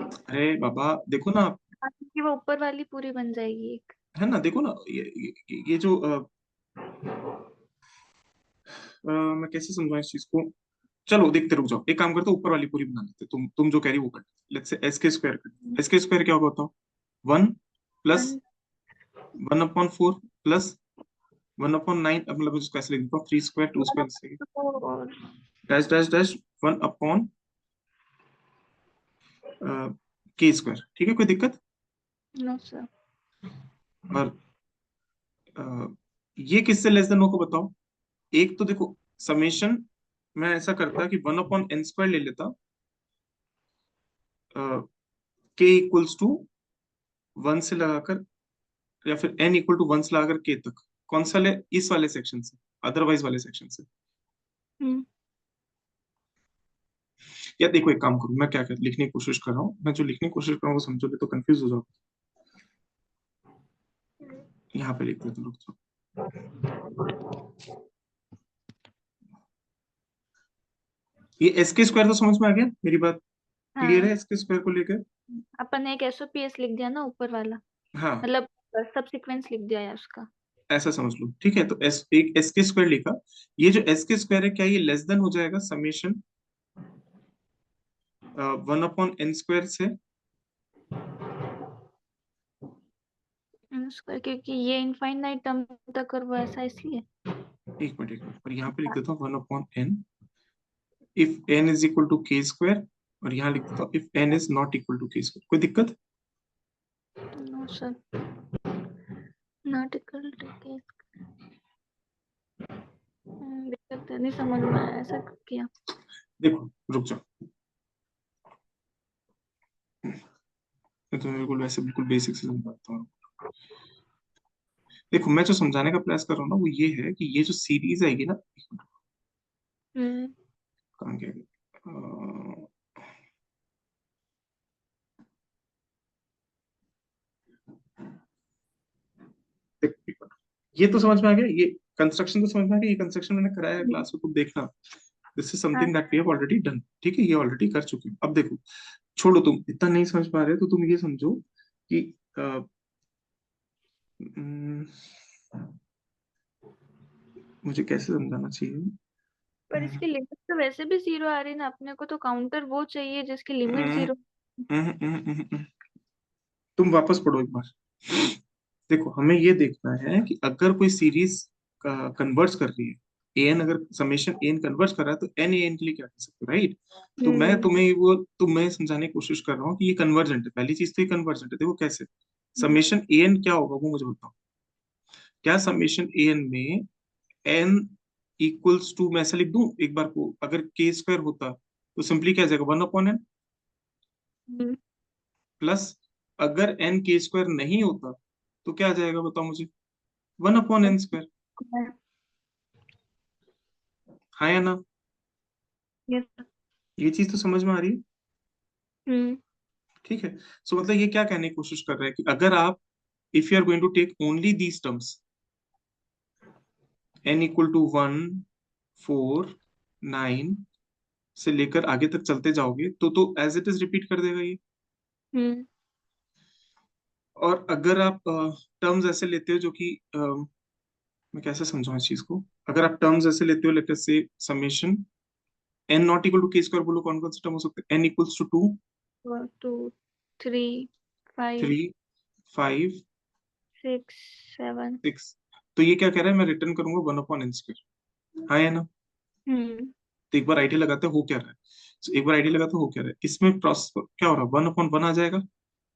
अरे बाबा देखो ना, क्योंकि वो ऊपर वाली पूरी बन जाएगी एक। है ना, देखो ना, ये जो मैं कैसे समझाऊं इस चीज को, चलो देखते, रुक जाओ, एक काम करते, ऊपर वाली पूरी बना लेते, तुम जो कह रही हो वो कर, लेट्स से एस के स्क्वायर कर, एस के स्क्वायर क्या होगा बताओ? 1 प्लस 1 1/4 प्लस 1/9, अब मतलब इसको कैसे लिख देता हूँ, 3 स्क्वायर 2 स्क्वायर और डैश डैश डैश 1/k², ठीक है, कोई दिक्कत? नो सर। और ये किससे लेस देन हो को बताओ? एक तो देखो, समेशन मैं ऐसा करता कि 1/n² ले लेता, k इक्वल्स टू 1 से लगाकर, या फिर n इक्वल टू 1 से लगाकर k तक, कौन सा ले, इस वाले सेक्शन से, अदरवाइज वाले सेक्शन से। या देखो, एक काम करूं, मैं क्या लिखने की कोशिश कर रहा हूँ, मैं जो लिखने की कोशिश कर रहा हूँ वो समझोगे तो कंफ्यूज हो जाओगे। यहाँ पे लिख देता हूँ, रुक जाओ। ये एस के स्क्वायर तो समझ में आ गया, मेरी बात क्लियर हाँ, है एस के स्क्वायर को लेकर? अपन ने एक एसओपीएस लिख दिया ना ऊपर वाला, हाँ, मतलब सब सीक्वेंस लिख दिया है उसका। ऐसा समझ लो, ठीक है, तो एस, एक एस के स्क्वायर लिखा, ये जो एस के स्क्वायर है, क्या ये लेस देन हो जाएगा समेशन 1/n² से? उसका क्योंकि ये इनफाइनाइट टर्म तक, और वो ऐसा इसलिए। एक मिनट, एक मिनट, और यहाँ पे लिख देता हूँ 1/n, if n is equal to k², और यहाँ लिख देता हूँ if n is not equal to k², कोई दिक्कत? No sir, not equal to K. दिक्कत नहीं समझ में आया, ऐसा किया। देखो, रुक जाओ, मैं तुम्हें बिल्कुल वैसे बिल्कुल बेसिक से समझाता हूँ। देखो, मैं जो समझाने का प्रयास कर रहा हूँ ना, वो ये है कि ये जो सीरीज आएगी ना, हम्म। कहाँ गया? अ, देखो, ये तो समझ में आ गया, ये कंस्ट्रक्शन तो समझ में आ गया, ये कंस्ट्रक्शन मैंने कराया है क्लास में, तुम देखना, दिस इज हाँ, something that we have already done, ठीक है, ये ऑलरेडी कर चुके हैं। अब देखो, छोड़ो, तुम इतना नहीं समझ पा रहे हो तो तुम ये समझो कि उम, मुझे कैसे समझाना चाहिए? पर इसकी लिमिट तो वैसे भी जीरो आ रही है ना, अपने को तो काउंटर वो चाहिए जिसकी लिमिट उम, जीरो। तुम वापस पढ़ो एक बार। देखो, हमें ये देखना है कि अगर कोई सीरीज कन्वर्ट्स कर रही है, एन अगर समेशन एन कन्वर्ट्स कर रहा है, तो एन एन के लिए क्या कर सकते हो, राइट? तो मैं हम्म। तुम्हें वो तुम्हें समझाने की कोशिश कर रहा हूँ कि ये कन्वर्जेंट है, पहली चीज तो ये कन्वर्जेंट है, देखो कैसे। समेशन एन क्या होगा वो मुझे बताओ, क्या समेशन एन में एन इक्वल्स टू, मैं ऐसा लिख दूं एक बार को, अगर k² होता तो सिंपली क्या आ जाएगा, 1/n, हम्म। प्लस अगर n k² नहीं होता तो क्या आ जाएगा बताओ मुझे, 1/n²। हाँ या ना? Yes. ये चीज तो समझ में आ रही है? हम्म। ठीक है, सो मतलब ये क्या कहने की कोशिश कर रहा है कि अगर आप, if you are going to take only these terms, n equal to 1, 4, 9 से लेकर आगे तक चलते जाओगे तो एज इट इज रिपीट कर देगा ये। हम्म। और अगर आप टर्म्स ऐसे लेते हो जो कि मैं कैसे समझाऊं इस चीज को, अगर आप टर्म्स ऐसे लेते हो, let us say summation n not equal to k², बोलो कौन कौन से टर्म हो सकते हैं, n इक्वल्स टू 2, 1 2 3 5 3, 5, 6 7। 6, तो ये क्या कह रहा है, मैं रिटर्न करूंगा 1/n²। हाँ या ना? हम्म। तो एक बार आइडिया लगाते हैं हो क्या रहा है, so, एक बार आइडिया लगाते हो क्या रहा है, इसमें प्रोसेस क्या हो रहा है, 1/1 आ जाएगा,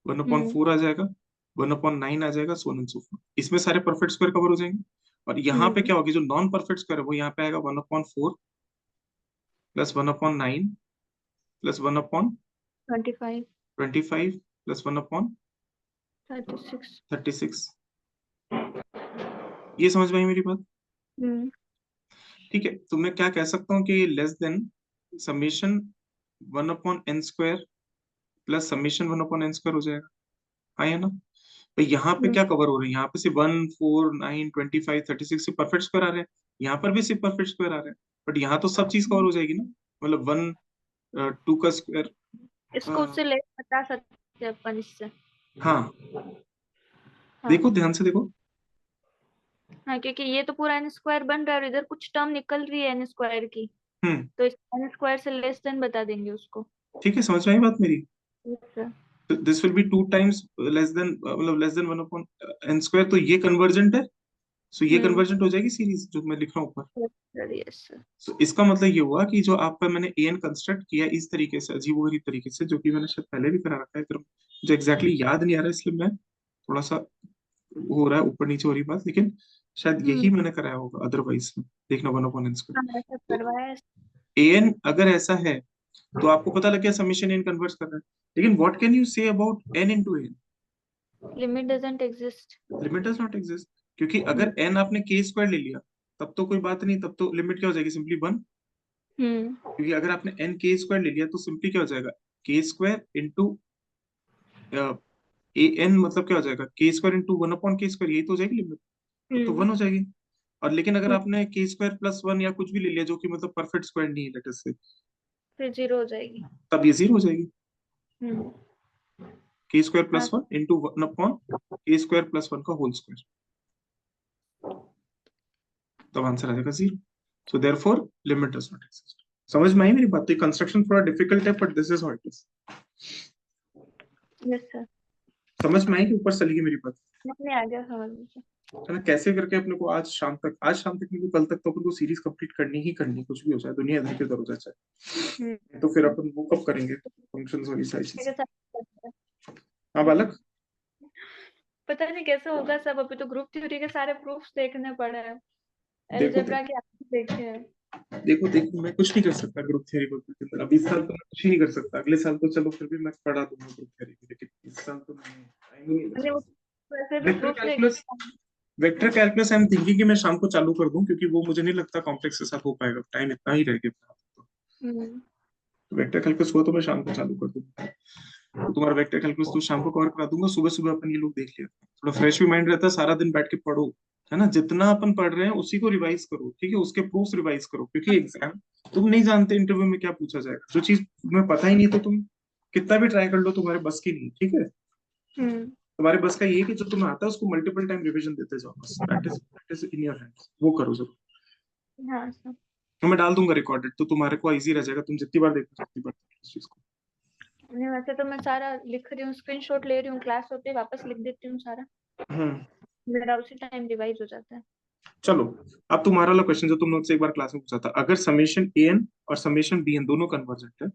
वन अपॉन हम्म। फोर आ जाएगा, 1/9 आ जाएगा, so on and so fourth, इसमें सारे परफेक्ट स्क्वायर कवर हो जाएंगे। और यहाँ पे हम्म। क्या होगी, जो नॉन परफेक्ट स्क्वायर है वो यहाँ पे आएगा, 1/4 प्लस 1/9 प्लस 25 1/25 प्लस 36। 1/36। ये समझ में आई मेरी बात? हम्म। ठीक है, तो मैं क्या कह सकता हूँ कि less than summation 1/n² plus summation 1/n² हो जाएगा। हाँ या ना? तो यहाँ पे हम्म। क्या कवर हो रहा है, यहाँ पे सिर्फ 1, 4, 9, 25, 36 से परफेक्ट स्क्वायर आ रहे हैं, यहाँ पर भी सिर्फ परफेक्ट स्क्वायर आ रहे हैं, बट यहाँ तो सब चीज कवर हो जाएगी ना, मतलब 1, 2 का स्क्वायर। इसको उससे ले बता सकते हैं अपन इससे। हाँ, हाँ। देखो ध्यान से देखो, हाँ, क्योंकि ये तो पूरा एन स्क्वायर बन रहा है और इधर कुछ टर्म निकल रही है एन स्क्वायर की। तो n स्क्वायर से लेस देन बता देंगे उसको। ठीक है, समझ में आई बात मेरी? Yes, sir. This will be 2 times less than, मतलब less than 1 upon n square, तो ये कन्वर्जेंट है। सो ये कन्वर्जेंट हो जाएगी सीरीज जो मैं लिख रहा हूँ ऊपर। Yes, sir. Yes, sir. सो इसका मतलब ये हुआ कि जो आपका मैंने एन कंस्ट्रक्ट किया इस तरीके से, अजीबोगरीब तरीके से, जो कि मैंने शायद पहले भी करा रखा है, फिर जो एग्जैक्टली याद नहीं आ रहा है, इसलिए मैं थोड़ा सा हो रहा है ऊपर नीचे हो रही बात, लेकिन शायद यही मैंने कराया होगा, अदरवाइज देखना 1 अपॉन n हाँ, स्क्वायर। ऐसा तो करवाया है। an अगर ऐसा है तो आपको पता लग गया समीशन n कन्वर्ट कर रहा है, लेकिन what can you say about n into n? Limit doesn't exist. Limit does not exist, क्योंकि अगर n आपने k स्क्वायर ले लिया तब तो कोई बात नहीं, तब तो लिमिट क्या हो जाएगी, सिंपली 1। क्योंकि अगर आपने n k स्क्वायर ले लिया तो सिंपली क्या हो जाएगा, k square into A N, मतलब क्या हो जाएगा, k square into 1 upon k square, यही तो हो जाएगी लिमिट। तब तो 1 हो जाएगी। और लेकिन अगर आपने k स्क्वायर प्लस 1 या कुछ भी ले लिया जो कि मतलब परफेक्ट स्क्वायर नहीं है लेट अस से, फिर 0 हो जाएगी। तब ये 0 हो जाएगी। हम्म। k स्क्वायर प्लस हाँ, 1 into 1 upon k square plus 1 का होल स्क्वायर, तब आंसर आ जाएगा 0। So therefore limit does not exist. समझ में आई मेरी बात? तो कंस्ट्रक्शन थोड़ा डिफिकल्ट है, but this is how it is. Yes sir. समझ में आई कि ऊपर चली गई मेरी बात? नहीं आ गया समझ में। है ना? कैसे करके अपने को आज शाम तक नहीं तो कल तक तो अपन को सीरीज कंप्लीट करनी ही करनी, कुछ भी हो जाए, दुनिया इधर की उधर हो जाए चाहे। तो फिर अपन वो कब करेंगे, फंक्शंस वाली सारी चीजें। मेरे साथ हाँ बालक। पता नहीं कैसे होगा सब। अभी तो ग्रुप थ्योरी के सारे प्रूफ्स देखने पड़े हैं, देखो अलजेब्रा के आगे देखे हैं। देखो मैं कुछ नहीं कर सकता ग्रुप थ्योरी को के अंदर। अभी इस साल तो मैं कुछ ही नहीं कर सकता, अगले साल तो चलो फिर भी मैं पढ़ा दूंगा ग्रुप थ्योरी भी, लेकिन इस साल तो मैं टाइम ही नहीं मैंने वो बचा। वैसे भी वेक्टर प्रूफ कैलकुलस, देखे। Vector calculus I am thinking कि मैं शाम को चालू कर दूं, क्योंकि वो मुझे नहीं लगता कॉम्प्लेक्स के साथ हो पाएगा, टाइम इतना ही रह गया। हम्म। तो वेक्टर कैलकुलस हो तो मैं शाम को चालू कर दूंगा, तो तुम्हारा वेक्टर कैलकुलस तो शाम को कवर करा दूंगा, सुबह सुबह अपन ये लोग देख लिया, थोड़ा फ्रेश भी माइंड रहता है, सारा दिन बैठ के पढ़ो, है ना? जितना अपन पढ़ रहे हैं उसी को रिवाइज करो, ठीक है? उसके प्रूफ्स रिवाइज करो, क्योंकि एग्जाम तुम नहीं जानते इंटरव्यू में क्या पूछा जाएगा, जो चीज तुम्हें पता ही नहीं तो तुम कितना भी ट्राई कर लो तुम्हारे बस की नहीं, ठीक है? हम्म। तुम्हारे बस का ये है कि जो तुम्हें आता है उसको मल्टीपल टाइम रिवीजन देते जाओ, बस that is in your hands, वो करो जरूर। हाँ सर। तो मैं डाल दूंगा रिकॉर्डेड, तो तुम्हारे को इजी रह जाएगा, तुम जितनी बार देखो जितनी बार देखो उस चीज को। नहीं वैसे तो मैं सारा लिख रही हूँ, स्क्रीनशॉट ले रही हूँ, क्लास होते वापस लिख देती हूँ सारा, हम्म। मेरा उसी टाइम रिवाइज हो जाता है। चलो, अब तुम्हारा वाला क्वेश्चन जो तुमने मुझसे एक बार क्लास में पूछा था, अगर समेशन ए एन और समेशन बी एन दोनों कन्वर्जेंट है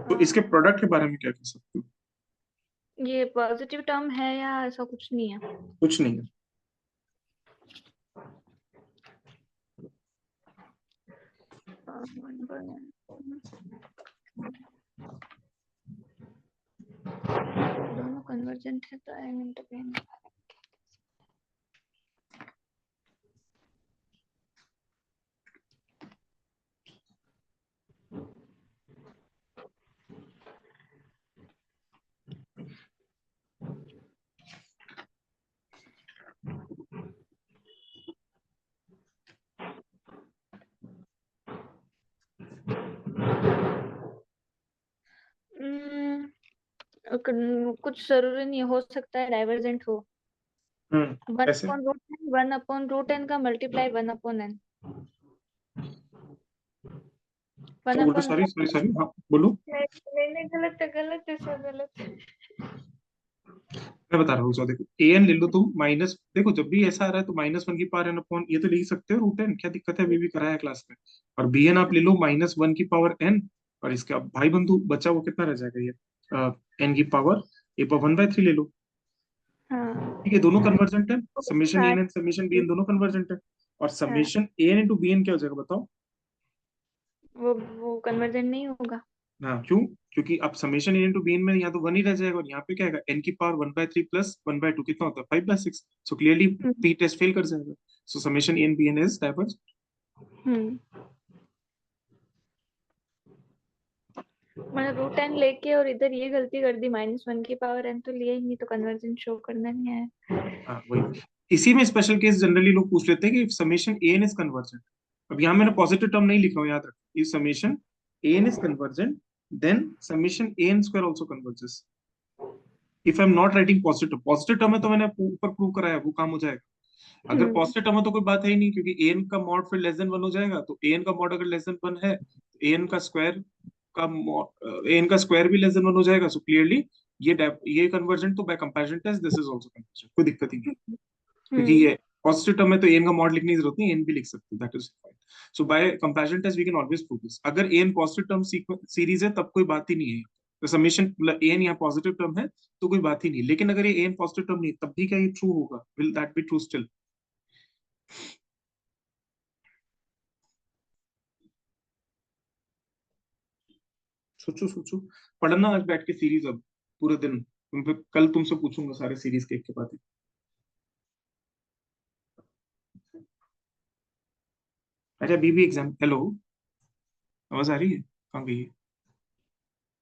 तो इसके प्रोडक्ट के बारे में क्या कह सकते हो? ये पॉजिटिव टर्म है या ऐसा कुछ नहीं है? कुछ नहीं है। दोनों कन्वर्जेंट है तो आई मीन टू बी। कुछ जरूरी नहीं, हो सकता है डाइवर्जेंट हो। कैसे? वन अपॉन रूट एन का मल्टीप्लाई 1 अपॉन एन। वन क्या बोल रहे? अपॉन सॉरी सॉरी सॉरी, हाँ बोलो। नहीं नहीं, गलत है गलत है सर, गलत है। मैं बता रहा हूँ, देखो ए एन ले लो तुम, माइनस, देखो जब भी ऐसा आ रहा है तो -1 की पावर एन अपॉन, ये तो लिख सकते हो रूट एन, क्या दिक्कत है, अभी भी कराया है क्लास में। और बी एन आप ले लो -1 की पावर एन, और इसका भाई बंधु बचा वो कितना रह जाएगा, ये एन की पावर ए पर 1/3 ले लो। हाँ ठीक है, दोनों कन्वर्जेंट है, समेशन ए हाँ N and summation B N दोनों कन्वर्जेंट है। और हाँ, summation A N into B N क्या हो जाएगा बताओ? वो कन्वर्जेंट नहीं होगा। हाँ क्यों? क्योंकि अब समेशन ए इंटू बी एन में यहाँ तो 1 ही रह जाएगा, और यहाँ पे क्या है, एन की पावर 1/3 प्लस 1/2 कितना होता है, 5/6। So clearly p test fail कर जाएगा। So summation A n b n is diverge. Hmm. मैंने रूट एन लेके और इधर ये गलती कर दी, -1 की पावर एन तो लिया ही नहीं, तो कन्वर्जेंट शो करना नहीं है। हाँ वही, इसी में स्पेशल केस जनरली लोग पूछ लेते हैं कि summation A N is convergent. अब यहाँ मैंने पॉजिटिव टर्म नहीं लिखा हूँ, याद रखो, if summation A N is convergent then summation A N square also converges. If I am not writing positive, positive term है तो मैंने ऊपर प्रूव कराया, वो काम हो जाएगा। अगर पॉजिटिव टर्म है तो कोई बात है ही नहीं, क्योंकि एन का मॉड फिर लेस देन वन हो जाएगा, तो एन का मॉड अगर लेस देन वन है, एन का स्क्वायर का एन का स्क्वायर भी लेस देन वन हो जाएगा। सो क्लियरली ये कन्वर्जेंट, तो by comparison test this is also convergent, कोई दिक्कत ही नहीं है। क्योंकि ये पॉजिटिव टर्म है तो एन का मॉड लिखने की जरूरत नहीं, एन भी लिख सकते, that is fine. So by comparison test we can always prove this. अगर एन पॉजिटिव टर्म सीरीज है तब कोई बात ही नहीं है, तो समेशन एन यहाँ पॉजिटिव टर्म है तो कोई बात ही नहीं। लेकिन अगर ये एन पॉजिटिव टर्म नहीं तब भी क्या ये ट्रू होगा? Will that be true still? सोचो सोचो, पढ़ना आज बैठ के सीरीज अब पूरे दिन। कल तुमसे पूछूंगा सारे सीरीज के एक के बाद एक। अच्छा, अभी भी एग्जाम। हेलो, आवाज आ रही है? कहाँ गई है?